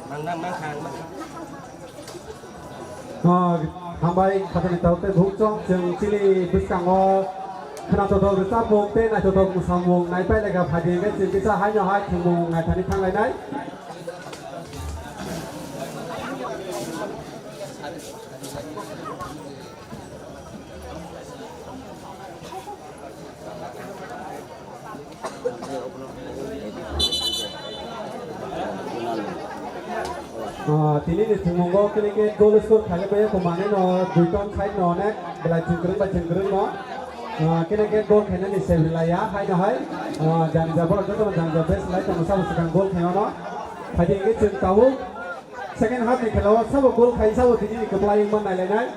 mang hàng hambai kata tahu te buk chong jeng sini busang o khana to do sa bok te na to do samung nai pai lega phadi ge jing bisa hai no hai thumung ngai thani thang lai nai tini ni thumung go kini ke goal score khale pe ko mane no duiton side no ne belai jingkrung no kini ke goal khane ni se bilaya hai no hai jan jabor to jan jabes lai to sa sekang goal khayo no phadi ge jing tahu second half ni khelo sab goal khai sab tini ni keplai man nai lai nai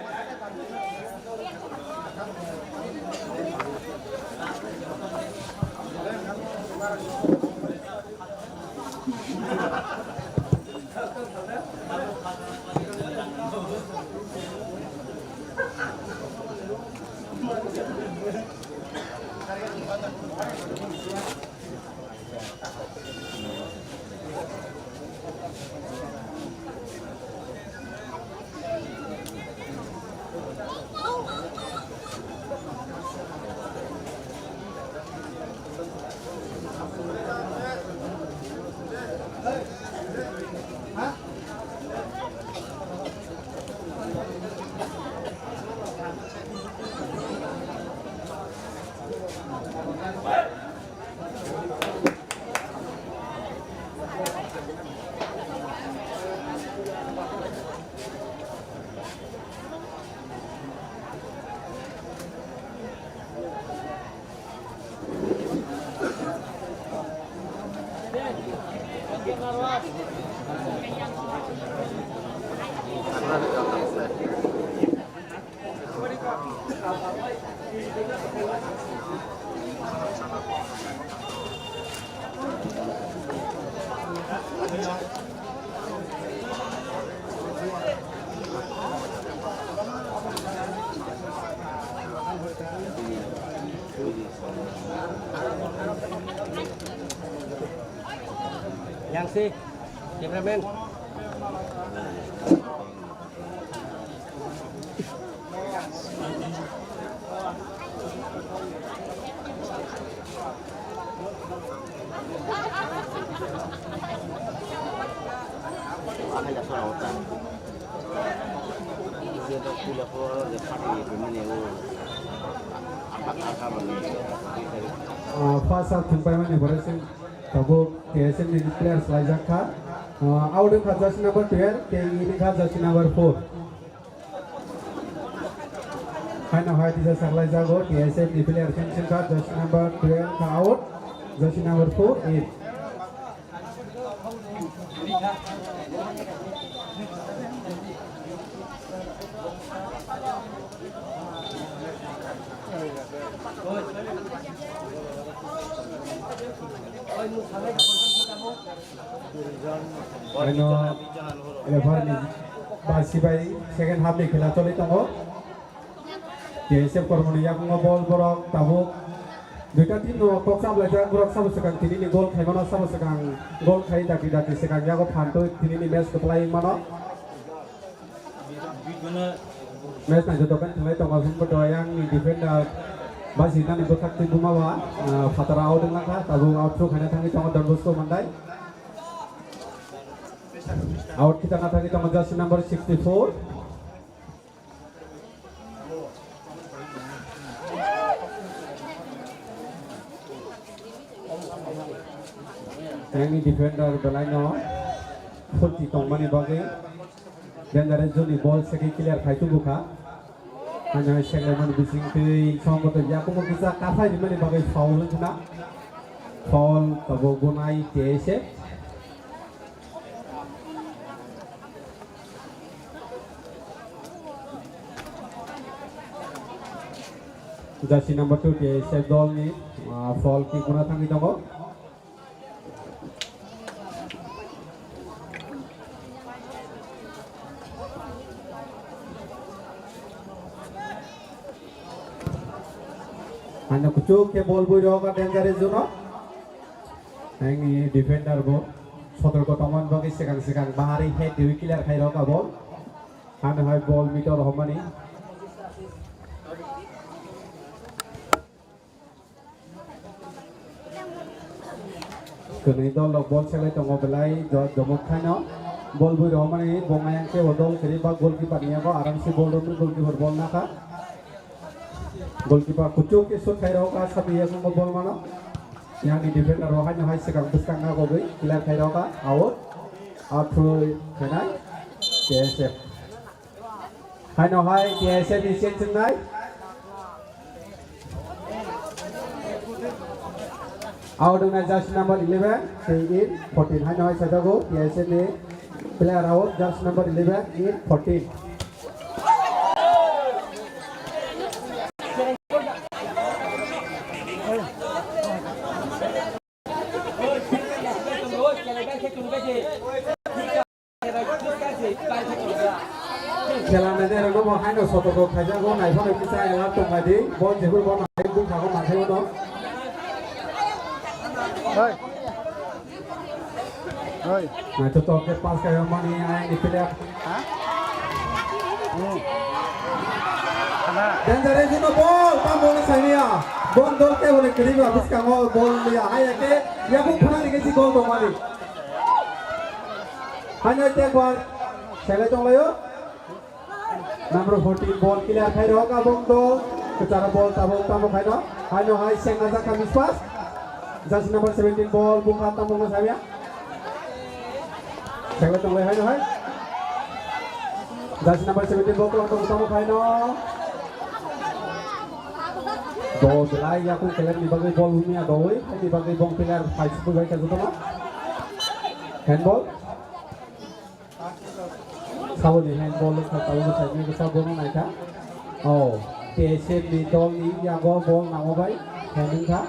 yang sih cameraman akan dah soal otak dia tu kuliah keluar dia pakai begini apa begini first half thumpai mane boresing tabuk KSM ni players laijak kha out in jersey number 12 ke in jersey number 4 Haina hai disa saklai jago KSM ni player pension card jersey number 12 ka out jersey number 4 in Basibai second half ni khela choli tongo KSM kormoni yak ball borok tabuk duita team no kok sam la jang borok sam sekang tini ni gol khaimano sam sekang gol khai daki sekang yago phanto tini ni match keplai mano match na jodokan thlai tongo sum yang ni defender basi nani botak ti bumawa fatara out ngaka tabuk out through khana thangi tongo Don Bosco mandai out kita ngatangi tongo jersey number 64 Ông Yang defender belai no, full tongmani bagi. Dan dari zone ball segi clear khai tu buka. Hanya Seleman bising tu song betul. Aku mau bisa kafai di mana bagi foul tu na. Foul tabo gunai TSF. Jersey number 2 TSF dol ni foul ki guna thangi dongo. Hanya kucuk ke ball boy roga dangerous zone. Hangi defender bo sotor ko taman bagi sekang bahari head dewi clear khai roga ball. Hanya hai ball meter homani. Kini dol ball selai tongo belai jomot khai no. Ball boy homani bongai ke odol kiri bag goalkeeper niya ko aram se ball dom goalkeeper ball na ka. Goalkeeper kucuk ke shot khai roga sabi ya ko ball mano. Yang di defender rohanya hai sekang buskang na ko goi clear khai roga out through kanai TSF. Hai no hai TSF di sen nai. Out dengan jersey number 11 stay in 14 hai no hai sadago TSF ni player out jersey number 11 in 14. Jalan nanti orang mau hai no soto ko khai jago nai phone kita yang tung ngai di ball jebul ball hai bung thako ma thai no. Nah contoh ke pas kayak mana yang dipilih? Dan dari sini ball, tamu ni saya, ball dol ke boleh kiri habis kamu ball dia, hai ke, ya pun pernah dikasih gol tu mari. Hanya tiap ball, saya tong layo. Number 14 ball clear khai roga bong dol, kecara ball tamu khai no, hanya hai seng aja kami pas. Jersey number 17 ball buka tamu mas saya. Saya tong layo hai. Jersey number 17 ball tuang tamu khai no. Ball belai ya aku kalian di bagai ball dunia doi, di bagai bong player fight sebagai kerja tu handball. Sawo ni handball ka tawo sa ni sa ball na ka. Oh, TSF ni dol ni ya ball na mo bai. Handing ka.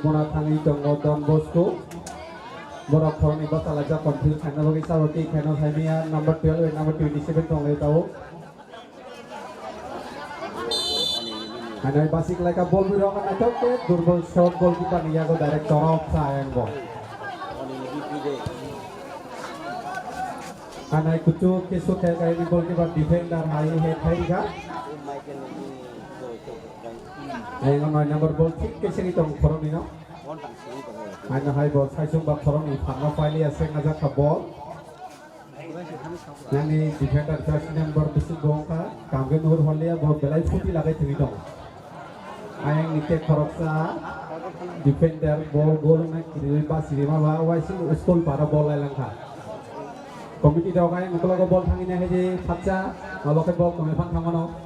Kona thangi tongo Don Bosco. Borak forum ni bata laja confuse kana bagi saroti kana saimia number 12 and number 27 tong le tau. Hanai basic like a ball biro kana toke durbal shot goalkeeper niya ko direct off sayang ball. Hanai kucu kesu kaya ni goalkeeper defender hai head hai ka. Ayang number ball kick kesi ni tong forum ni no. Hanya hai ball saya coba forum ni pangga file ya saya ngajak ke ball. Yang ni defender jersey number 20 bongka kamgen nur holia ball belai futi lagai tinggi dong. Ayang ni ke koroksa defender ball goal na kiri pas sini mah wajib school para ball lain langkah. Komiti dah kaya mukul ko ball thangin hai je patcha malah ke ball kami pang thangano.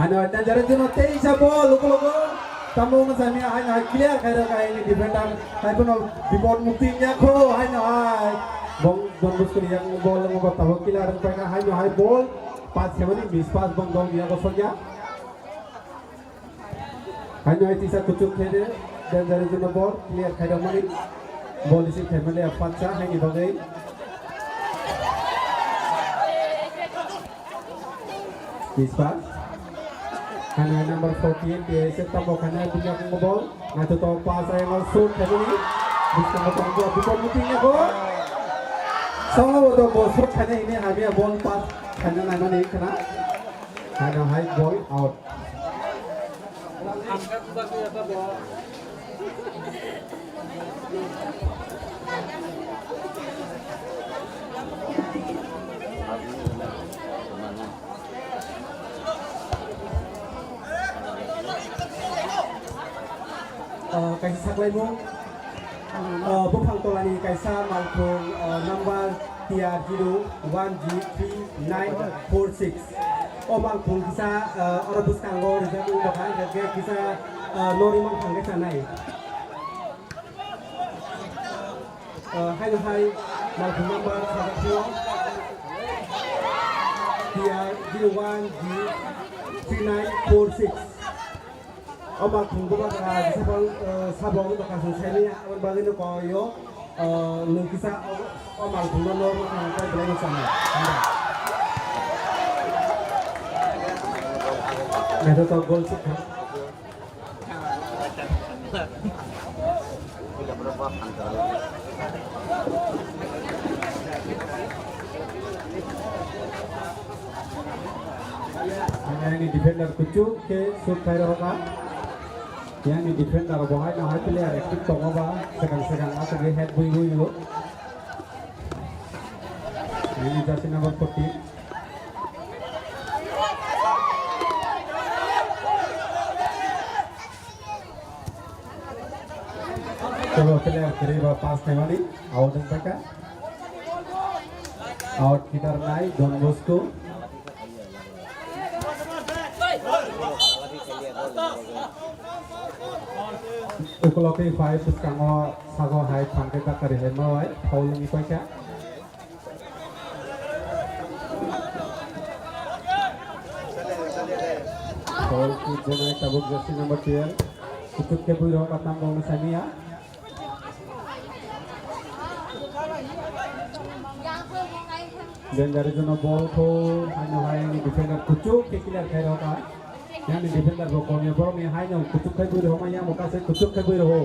Hanya dan jarak tu nanti isa ball luka tamu nasanya hanya clear kaya kaya ini defender hai pun bibon muktinya ko hanya hai bong don bos kini yang ball yang buat tahu clear kaya hanya hai ball pas kemana miss pass bong dong dia kosong ya hanya itu isa kucuk kaya dan jarak tu ball clear kaya mana ball isi family apa sah hanya bagai miss pass. Hanya number 14 dia setamu kena punya ball. Ngaco tahu pas saya mau shoot kali ini. Bisa ngotong gua bukan mutinya gol. Sama waktu ball shoot kena ini habis ball pas kena nama ni kena. Hanya high ball out. Angkat tadi apa bawa? Kaisa saklay mo buphang tolani kaisa malphung number TR01G3946 o malphung kisa orabus kango rijak ubakan jage kisa norimang hangge sanai hai malphung number sabakyo TR01G3946 Oma kungguba ka sabong to kasun seni awan bagin ko yo lungkisa oma kungguba no ka ka belai sama Medo to gol sik Tidak berapa antara ini defender kucu ke shoot kai roka yang di defender bahai na hai player active tongo ba sekarang atau ge head bui yo ini jersey number 14 Coba player kiri ba pass nemani out mereka out kitar nai Don Bosco Ukoloke 5 puskango sago hai pangke ka kari hema wai fouling ipai ka foul ki bonai tabuk jersey number 12 ikut ke buiro katam bong sania dan dari zona ball ko hanya hai ni defender kucuk ke clear khai roka yang di defender rokonya bro mi hai nyong kucuk khai buiro ma yang moka se kucuk khai buiro ho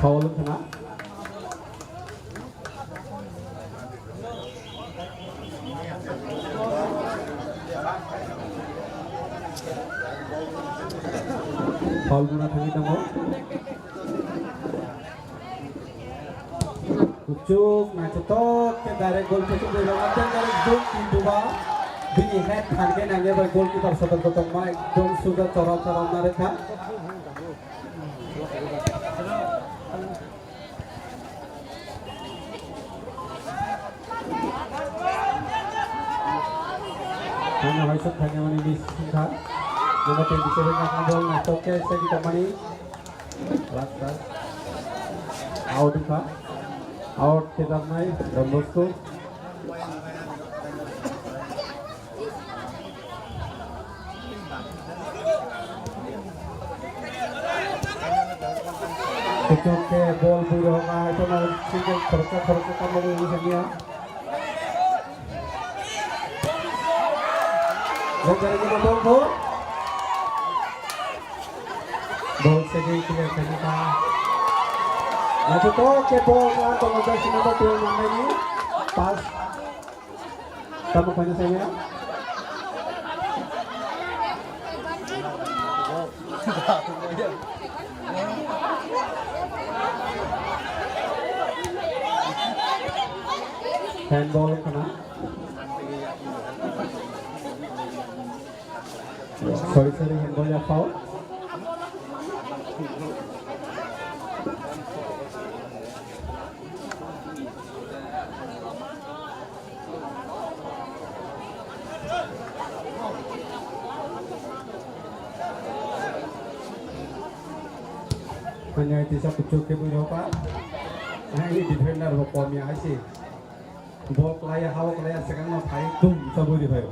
foul kena foul guna thangi tango kucuk na cetok ke direct goal kucuk de lawatan direct goal tiba bini head thange nange bar goalkeeper sabar kotom ma ekdom suda chora na rekha Hanya waisuk hanya mani di singkha nomor 27 na ball na toke se kita mani last out ka out kita nai Don Bosco kucuk ke ball buiro ka itu na single khorcha kamu ini sania Jangan kita ball segi clear kita Lalu to ke ball lah tolong jersey number 12 nama ini pas kamu punya saya handball kena sorry handball ya foul hanya itu satu cukup berapa nah ini defender pokoknya sih ball kelaya hawa kelaya sekarang mau fight tum sabu di bayo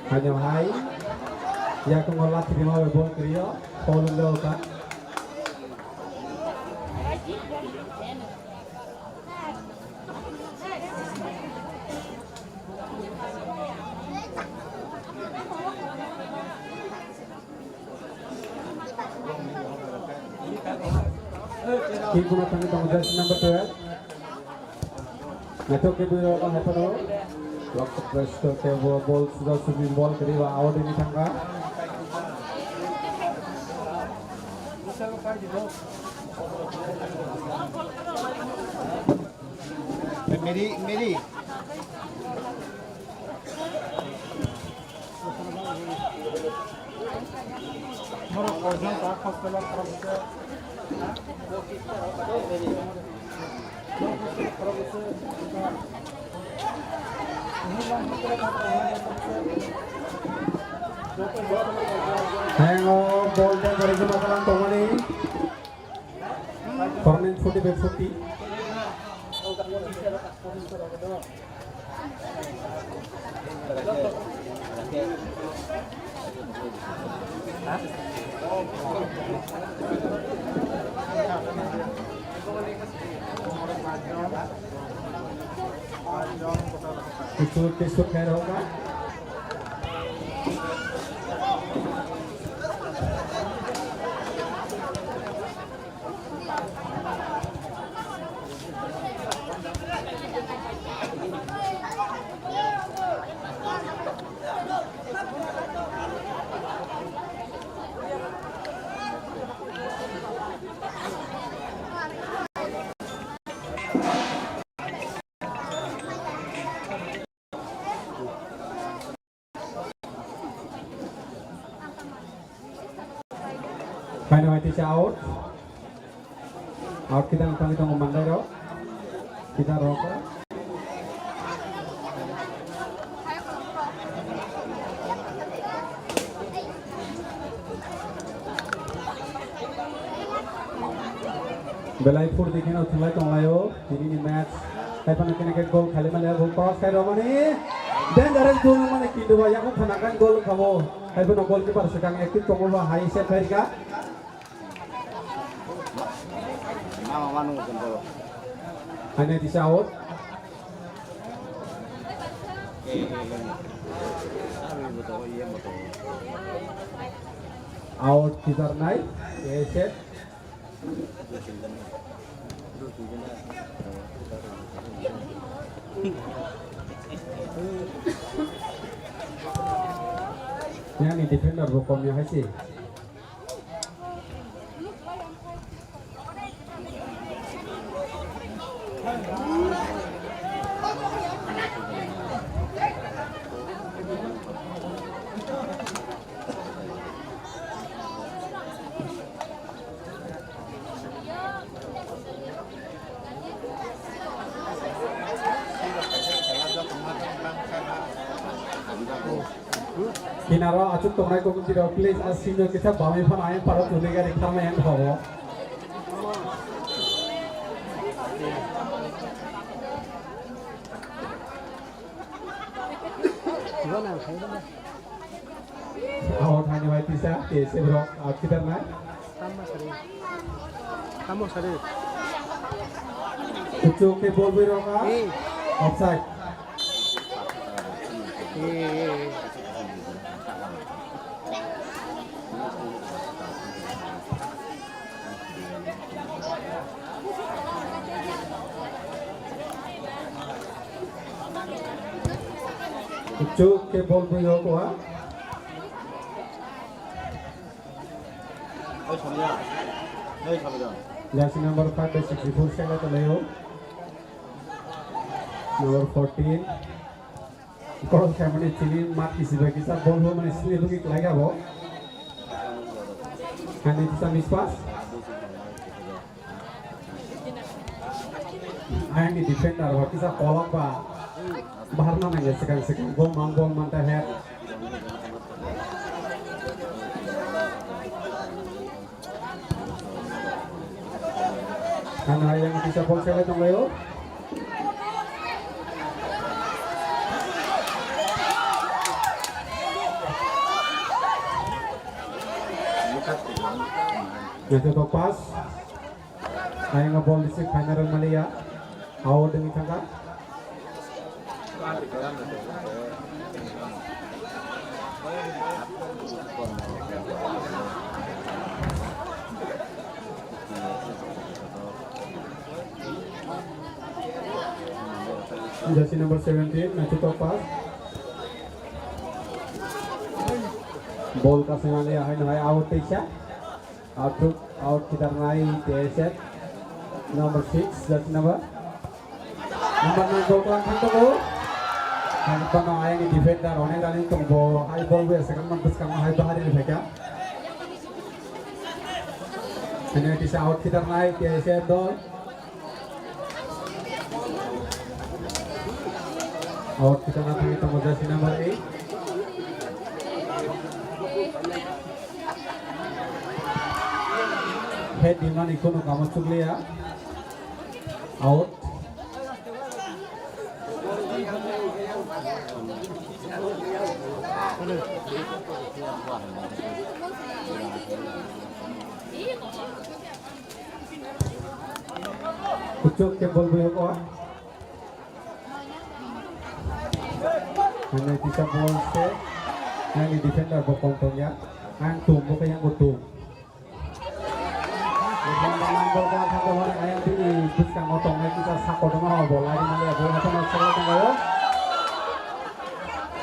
hanya hai ya kengolah terima ball kriya foul lo ka Ibu matang itu jersey number 12. Nato ke buiro ka hapano. waktu presto ke bol sudah subir bol kedua out ini tangga Meri Hango ball dan dari jembatan Tongani. Corner 40. Itu kaya hoga. Final itu out. Out kita nang kita ngomandai ro. Kita roka. Belai pur dikin uthulai tonglayo. Ini match. Hai panakin ke goal khali male goal cross kai romani. Dangerous goal mane kindu ba yakuk phanakan goal khamo. Hai pano goalkeeper sekang active tongolwa high set herga. Hanya di out. Out kita naik. Set. Yang ini defender bukomnya sih. Kinaro acuk tongai ko kira please asino kita bami phan ayam para tune ga rekha ma end hobo out hanya wai tisa ke sebrok out kita na Kamu sari. acuk ke bol biroka offside acuk ke bol biroka Jersey number 5 by 64 से तो ले हो number 14 cross कैमरे chilli मार किसी बार किसा ball हो मैंने इसलिए लोग एक लगा वो and it's a mispass and the defender वो किसा कॉलम का बाहर ना नहीं जैसे सेकंड गोल मानता है Karena yang bisa bol saya tong Leo. Yang itu pas. Saya ngebol di sini final Malaysia. Awal demi tangga. jersey number 17 Nachuto pass ball ka sengali hai no hai out teisha out kita nai set number 6 jersey number 9 ball kan thangto han kono ai ni defender onek running tongbo high ball we second man puskang high bahari ni pheka ane tisa out kita nai set dol out kita na thangi tongbo jersey number 8 head diman ikono kamu chukliya out kucuk ke ball boy ko ane tisa ball se yang defender bokong tongya ang tumbo kaya butung bol ka thangko hone ayang ti buskang motong ngai kita sakot ma bol lari male bol ha tama sala tanggayo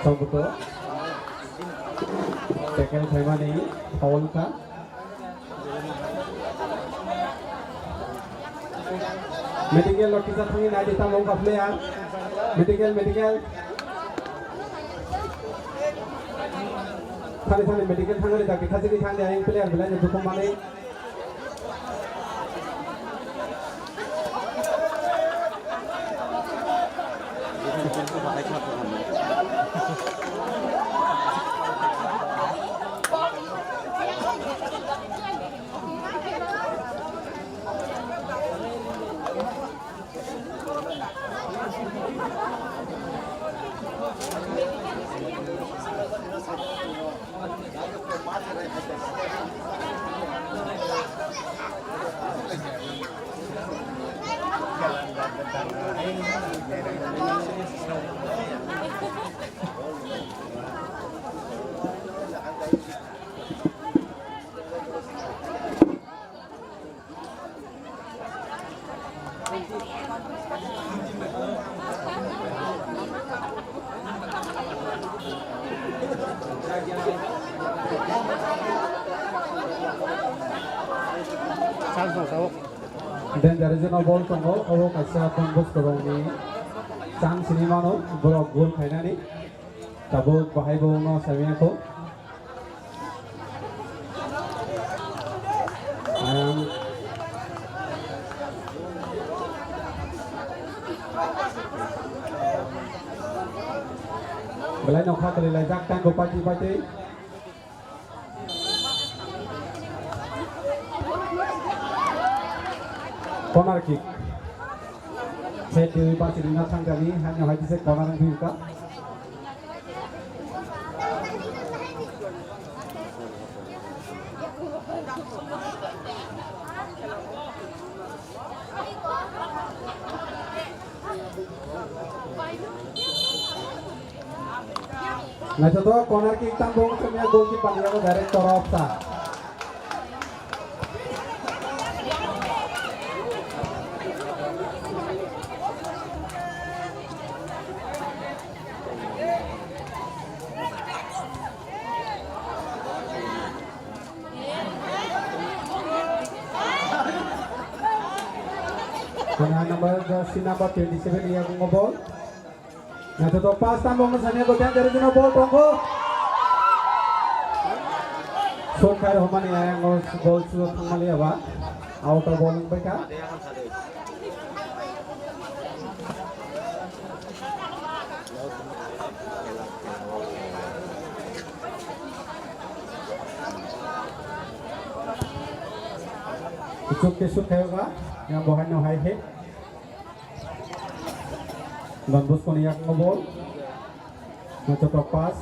sambuto tackle thaima nei foul ka medical lokisa thangi nai dita long ka player medical thale medical thangari da ki khajiki thang ayang player bila ne dukom mane Dan dari zona ball tonggo oro kaisa tembus korongni sang sinimano borok gol khainani tabo bahai bo no samia ko belai no kha kali lai jak tan go pati corner kick set di pasi dina sanggani hanya haji set corner yang dibuka nah contoh corner kick tanggung semuanya goalkeeper dia ko direct torop sa jersey number 27 yang ngobol. Nah tutup pas tambong misalnya gotian dari zona ball tonggo. Shot kaya roman yang gol sudah kembali apa? Outer ball mereka. Ke shoot kaya ka? Yang bahan no high hit. Dan bos ko niyak ngobol. Nacoba pas.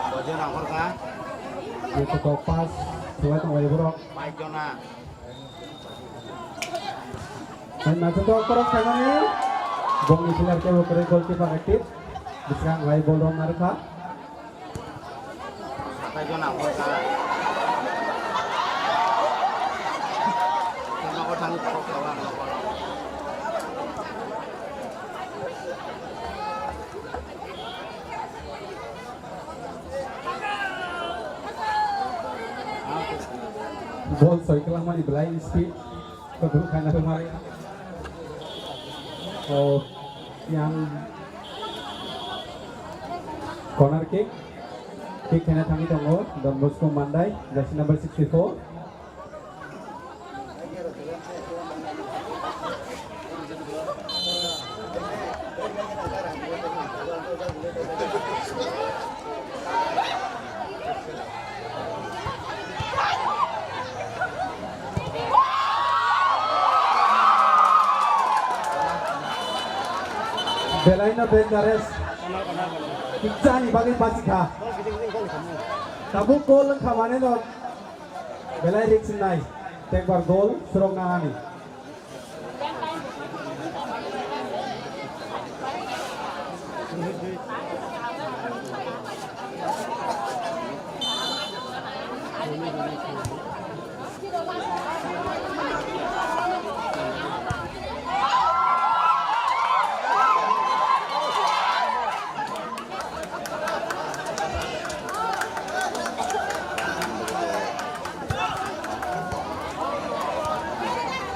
Bojo nangor ka? Nacoba pas. Suway tong wali burok. Mike Jona. Dan nacoba korok kayaknya. Bong ipilar ke ukere goalkeeper aktif. Bisa ngai ball ron narka. Mike Jona nangor ka? ball soi kelang mani blind speed kedua karena kemarin yang corner kick kena tangi dongo Don Bosco Mandai jersey number 64. Belaina Bendares Kijani bagi pasika Tabuk gol khamane no Belai Rick Sinai tekbar gol Surong Nahani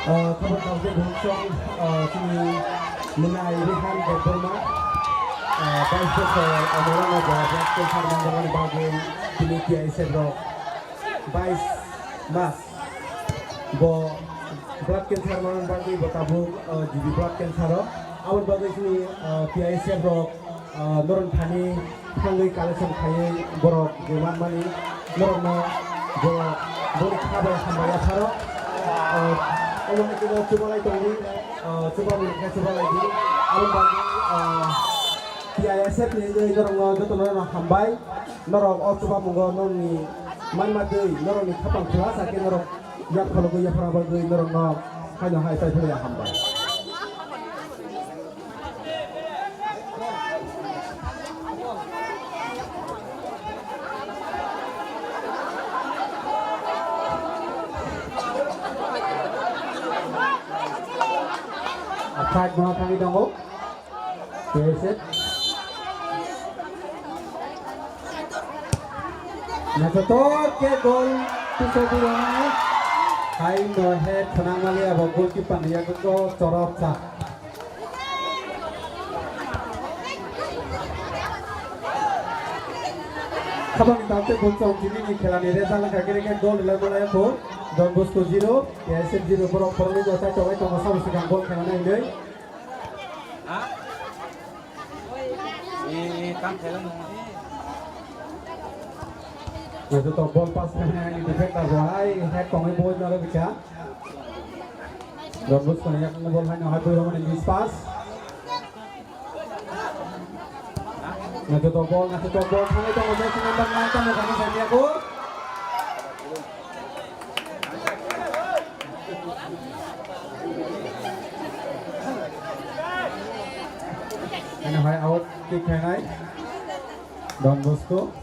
kabar kabar bersong sini menai Rehan Berma Vice President orang ada Blackton Harman dengan bagian sini Kia Isedro Vice Mas bo Blackton Harman bagi bertabung jadi Blackton Haro awal bagi sini Kia Isedro Noron Thani Hangai Kalesan Kaya Borok Geman Mani Noron bo Borik Kabar Hamaya Haro Orang kita coba lagi tadi, coba mereka coba lagi. Awal bagi PISF ni jadi orang itu orang hambai, orang coba menggunakan ni mana deh, orang ni kapal kelas, akhirnya orang yang kalau gaya pernah bagi orang hanya hai saya boleh hambai. Fight mana tangi dongo, PSF. Nasotor ke gol pisau birunya, hai no head senang kali ya gol kiper dia itu corot sah. Kapan tampil gol kini ni खेला ni reza lah kaki ni gol dalam bola yang gol. Don Bosco 0, PSF 0 berapa ni jasa coba itu masa mesti gol खेला ni ini. Itu top ball pass kena ini defect terbuai, head kongnya bola nara bica. Don Bosco ni yang bola hanya hati orang ini pass. Itu top ball, kena itu masih number 9 kan kami saya gol. And a high out kick high Don Bosco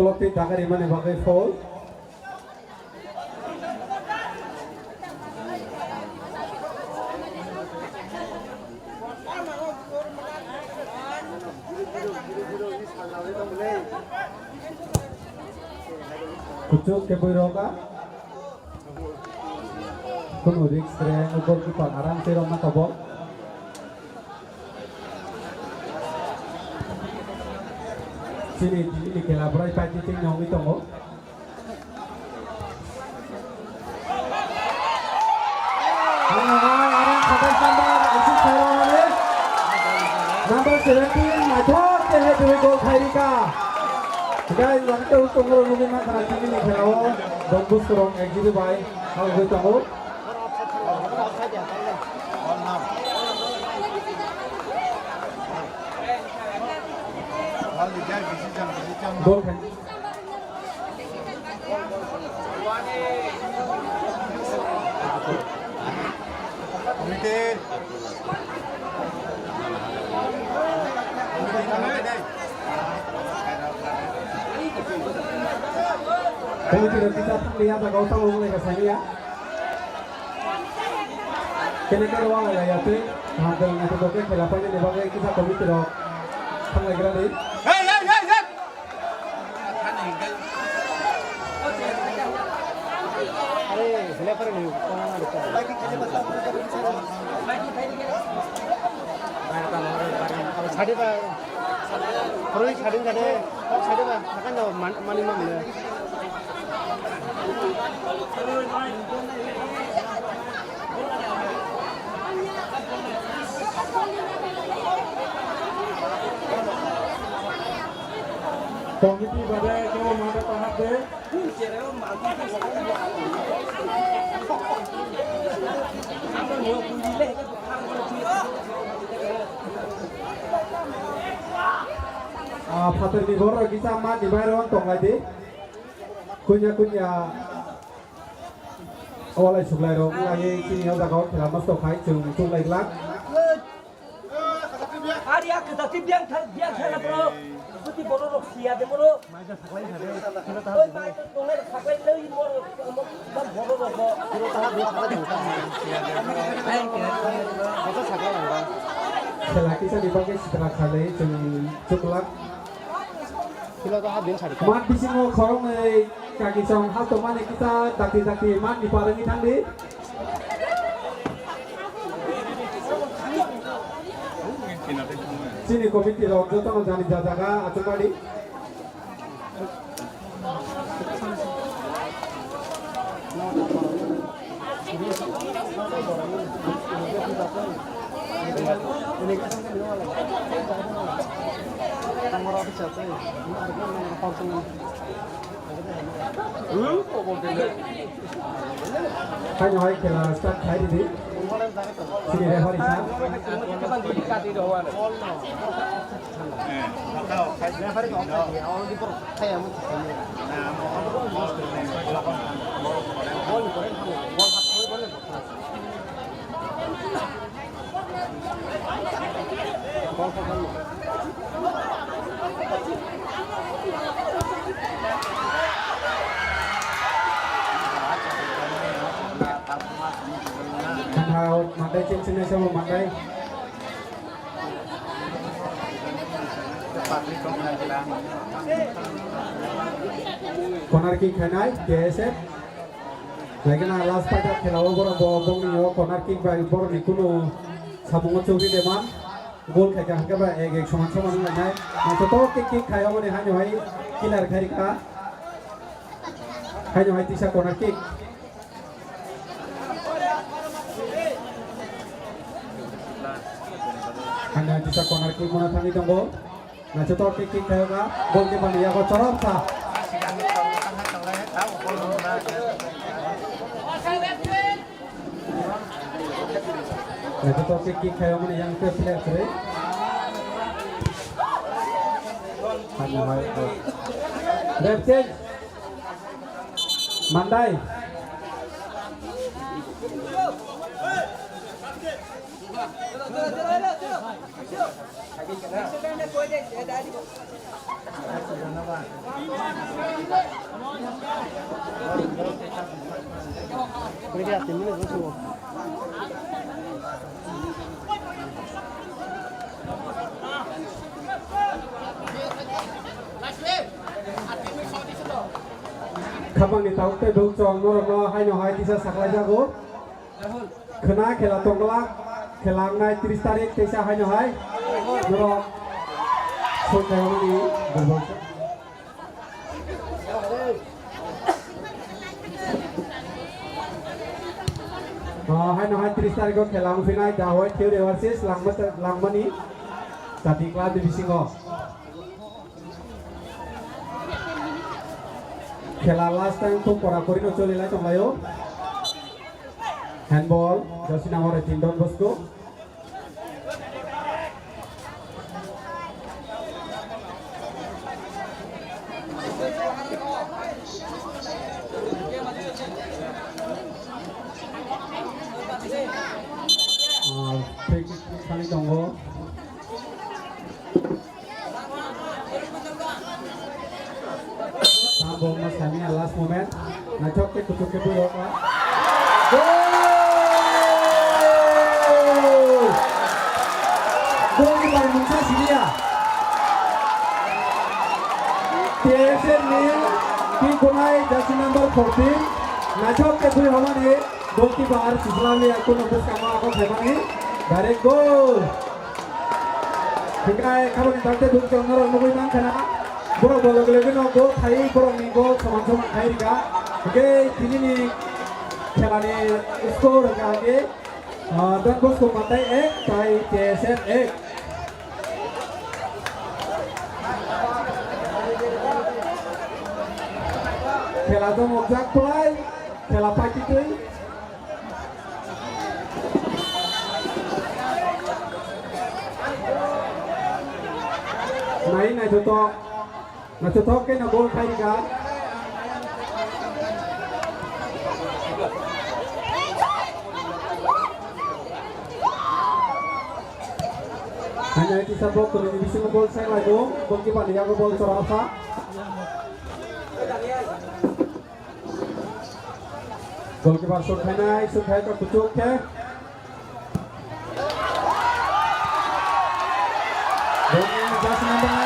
Kalau tidak akan dimana pakai foul. Kucuk ke Boyroka. Kuno risk keren ukur kiper arang serong mata bol. Sini ini kela berai pagi ting nyong itu mo. Arang sampai sampai isi serong ni. Number 17 Mathor ke hai dua gol Khairika. Guys, waktu tunggu nunggu nak kerana ini kalau Don Bosco orang exit by kalau kita tahu. Gol kan? Komite kita lihat agak utang ngomong lagi saya ya. Kene kene wala ya tu, hampir nanti dokter kelapannya di bagai kita komite dok. Tang lagi lagi. Hey, hey, hey, hey. अरे इसने पर नहीं कौन आ रहा है छाड़ी बा परवी छाड़ी जाने छाड़ी बा akan jauh mani mana Komite pada kau mana tahap deh? Patut digorok kita mah di bayar tong lagi. Kunya awalnya suklai dong lagi sini ada kau selama stok hai cung lagi lak. Hari aku tadi biang sana bro, seperti borok siapa deh bro. Oh, baik, tolong sakai lagi borok, bang borok bro. Selagi saya dipakai setelah kali cukup. Kilo tu habis छाड़ी Mat di sini korong kaki song hal teman kita taki mat di paling tadi. Sini komite lo jodoh menjadi jaga atau kali. Hanya hai kira start hai di sini referee sah. Hal mandai cincin sama mandai. Corner kick khenai KSF. Lagi na last pada khelawa bora bong ni yo corner kick ba bor ni kuno sabungo chori deman gol khai ka ba ek saman ngai na to kick khai ho ne hanyo hai killer khai ka hanyo hai tisa corner kick. Hanya bisa corner kick mana tadi tunggu. Nah cetok kick kayaknya gol di mana ya kau corot sah. Nah cetok kick kayaknya mana yang ke player sih. Hanya hai. Red change. Mandai. Ini dia tim ini lucu. Kamang ni tahu te dong cong no hai no hai tisa saklai jago. Kena khela tongla khelang nai 30 tarik tesa hai no hai. Noro so kayo ni berbol. Hai no hai 30 tarik ko khelang finai dawai theo de versus langmani tadi kelas divisi ngo. Khela last time to korakori no chole lai tonglayo. Handball jersey number 18 Don Bosco. Free kick kali tonggo. Sambung mas kami last last moment. Nachok ke kutuk ke buro ka. Goal keeper Musa Sidia. TSN nil. Team Kunai jersey number 14. Nachok ke buro hamani. Goalkeeper Islami aku nombor sama aku memang direct goal. Hingga kalau kita lihat dulu orang mungkin mang kena borok bolak lagi no goal thai borok ni goal sama-sama thai juga. Oke ini nih खेला ने score आगे done Bosco माताई 1 thai TSN 1. खेला तो मोजाक play खेला pagi tu. Naik na jotok ke na goal khai ka. Hanya itu sabok kalau di sini goal saya lagi, goalkeeper dia go goal serasa. Goalkeeper shoot khai ka kucuk ke. Jersey number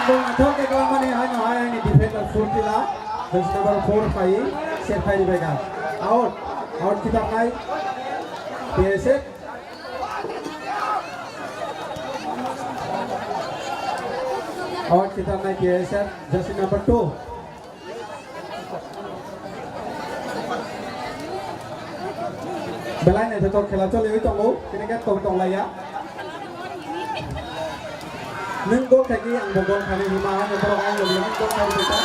9 Nachok ke kawan mana hai ni defender Furtila. Jersey number 4 khai set khai di beka. Out kita khai. TSN. Out kita naik TSN jersey number 2. Belai ni jotok khela chole hui tongo. Kini kan tong lai ya. Nung goal lagi yang bogol kali himahan yang berorang lebih nung goal kita.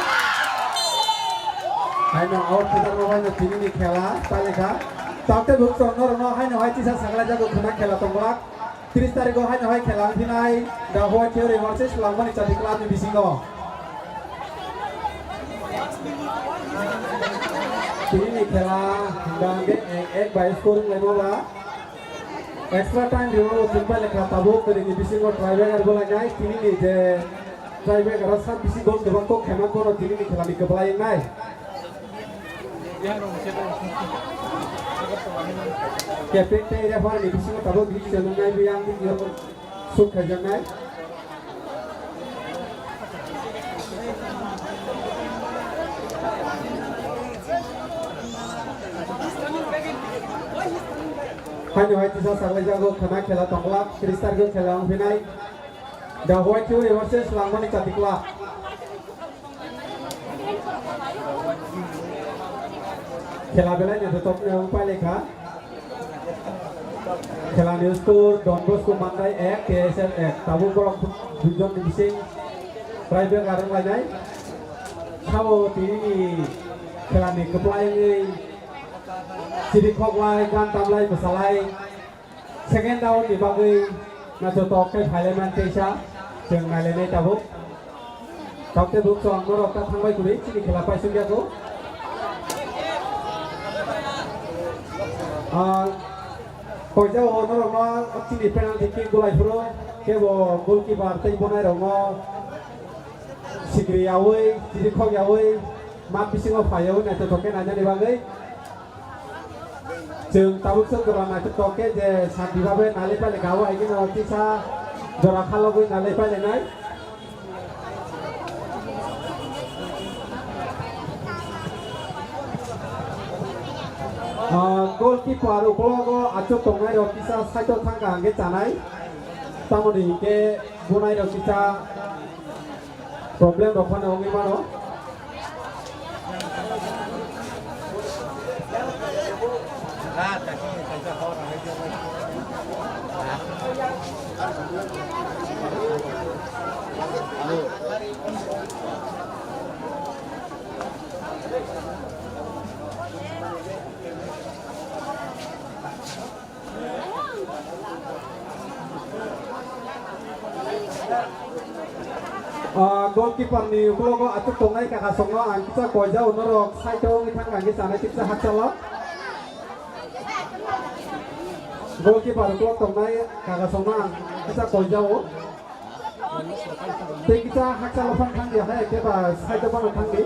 Hai no out kita rohan yang tinggi ni khela paleka. Tapi bukan orang hai no hai tisa segala jago guna khela tonglak. 30 तारिख को hai no hai khela finai dah hoa theory versus langmani chati club ni bisingo. Ini khela hingga ek by scoring level lah. Extra time dulu simple lekha tabuk dari bising ko try back bola jai kini ni je try back rasa bising gol ke bangkok khema ko kini ni khela ni kepala yang nai captain te refer ni bising ko tabuk bising jalan nai biang ni yo suk khajang nai Hanya hai tisa saglai jago khana khela tonglak 30 तारिख को खेला finai the white theory versus langmani chati club. खेला बेला ni to top ne umpai lekha खेला ni skor Don Bosco Mandai 1 TSN 1 tabu borok dujon ni bising private garang lajai kau tini खेला ni keplai ni Sidi khoklai gan tamlai masalai second down di bagai na jotok ke Thailand Teisa jeung nalene tabuk takte buk song borok ta thangbai kuri sini khela pai sungya ko koisa honor no sini penalty kick golai pro ke bo goalkeeper tei bonai rongo sigri yawi sidi khok yawi ma bisingo phayau na jotok ke nanya di bagai Jeng tabuk sel kerana cetok ke je sandi babe nalai pale gawa ini nanti sa jora kalau gue nalai pale nai. Goalkeeper ukologo acok tongai ro kisa saito thangka angge janai. Tamoni ke bunai ro kisa problem rokhana ongi mano. Goalkeeper ni ukologo atuk tongai kakak songo angkisa koja unorok saito ngi thang angge janai tiksa hakchala. Goalkeeper ukologo tongai kakak songo angkisa koja o Kita haksa lopan kang dia hai ke ba side ba kang di.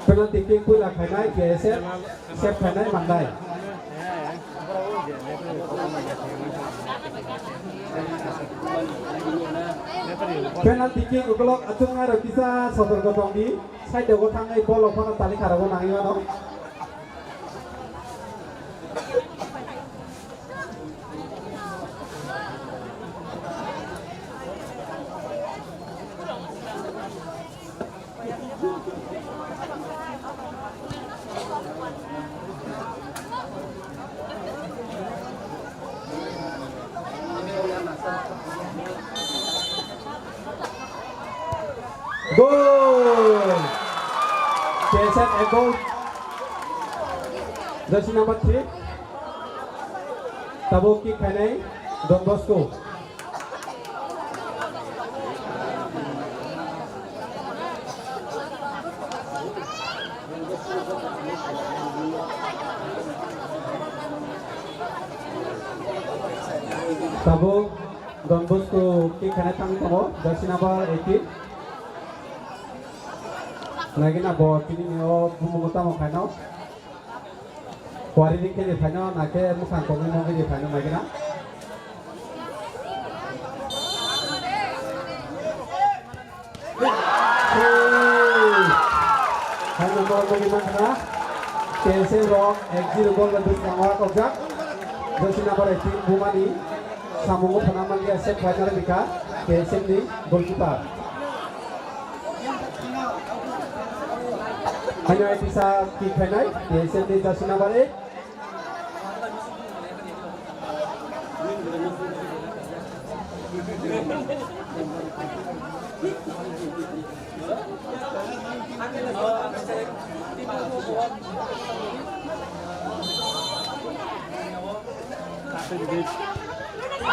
Penalti kick pula khanai ke set khanai mandai. Penalti kick ukolok atung aro kisa sotor gotong di side go thangai ball lopan tali kharago nangi no. Goal! Jason a goal. Jersey number 3. Tabuk kick khanai Don Bosco. Tabuk Don Bosco kick khanai tang tomo jersey number 18. Lagi na bot ini nyo bumuta mo kano. Kuari ni kene kano na ke mukan ko mo ke kano lagi na. Kano mo mo gimana? Kese rock exit gol bantu kamera kojak. Jersey number 18 Bumani samungo panaman dia set final bika kese ni goalkeeper. Hanya bisa kick khanai kese ni jersey number 8.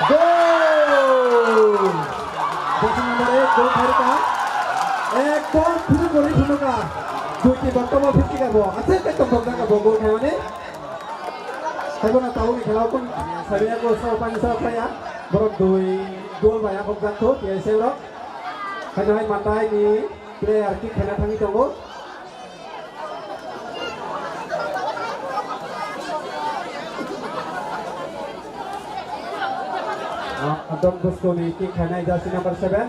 Goal! Jersey number 8 goal kharika. Ek goal phuru gori thunuka. Duti bottom of 50 ka bo. Ase ke tombok ka bo goal khaone. Sabona tahu ni khela pun saria ko so pani so paya. Borok dui goal baya ko jakho ye seuro. Kanai matai ni player kick khana thangi tongo. Don Bosco ni kick khanai jersey number 7.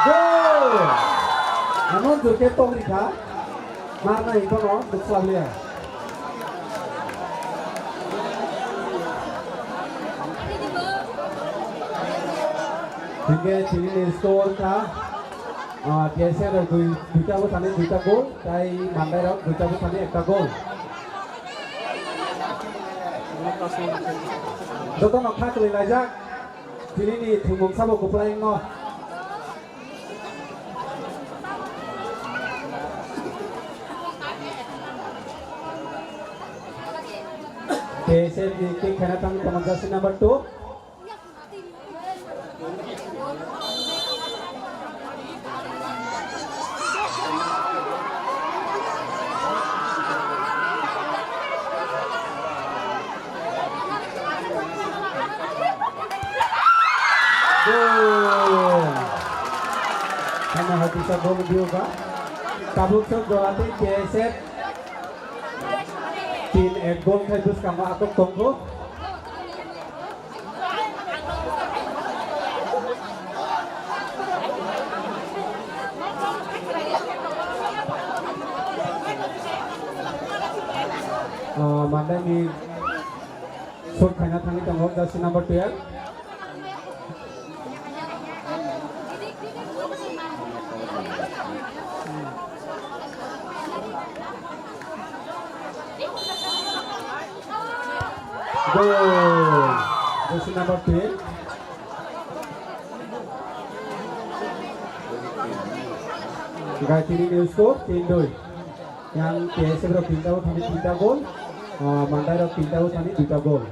Goal! Namun durke tong rikha marna ito no duksalia. Hingga sini skor ka कैसे दुईटा को थाने दुईटा गोल ताई मांडाई रख दुईटा को थाने एक गोल जोतो नखा कले लाजा तिनी नि थुमुम साबो को प्लाइंग न कैसे के खेला तम तमजा number 2 karena hati saya belum juga kabuk tergolati keset tin gol khaibus kama atok tongko mana ni shot khana thangi tongo jersey number 12 goal jersey number 10 Gatini news score 3-2 yang KSM ro 3 gol Mandai ro 3 gol 2 gol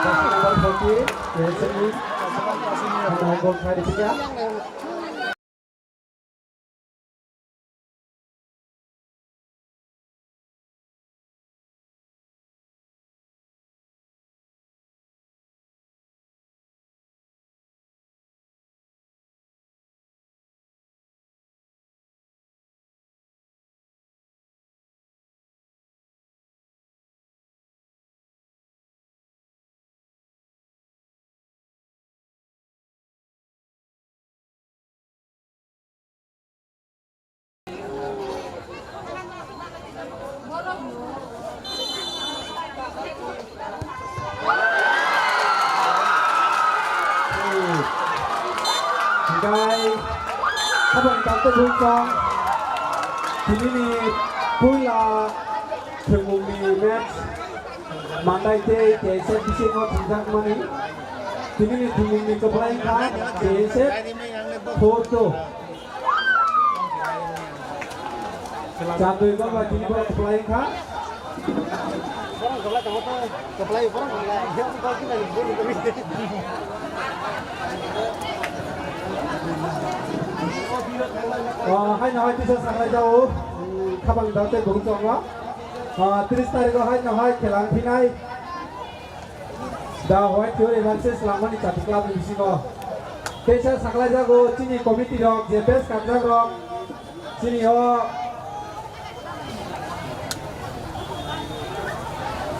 Jersey number 14, Jason Lee. Hanya gol kali ketiga. Hinggai kapan kau terbuka? Kini pula pengumumi match mandai te keset bising mau tinggal mani. Kini pengumumi kepelain kan keset foto. Jatuh kau bagi kepelain kan? Orang kebelah kamu tuh kebelah orang kebelah dia bukan kita yang hai nói thì sao sáng nay đâu các bạn đào tên cũng chọn quá 30 तारिख को hai nói खेलां फिनाय दा white theory versus लामानि चाटि club नि बिसिङाव पेसा साखलाय जागो चिनि committee रक जेपेस कामजाग रक चिनि हो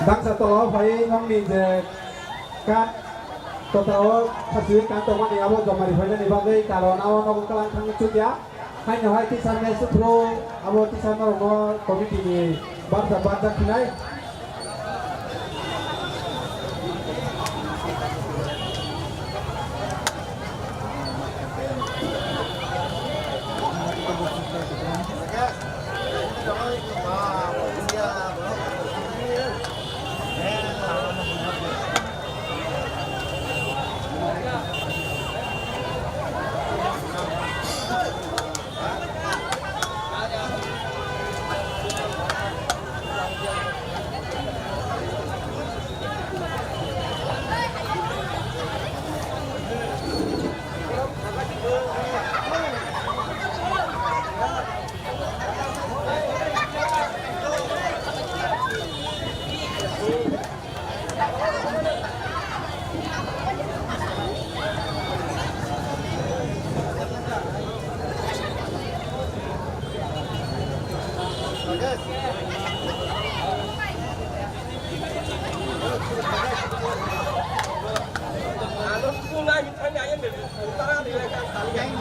दांसा तलाव फाय नंनि जे काट total hasil kantor mana abo jamari fayda ni bagai kalau nawa nawa kelang kang cutia hanya hai tisan mes pro abo tisan no komiti ni barza kinai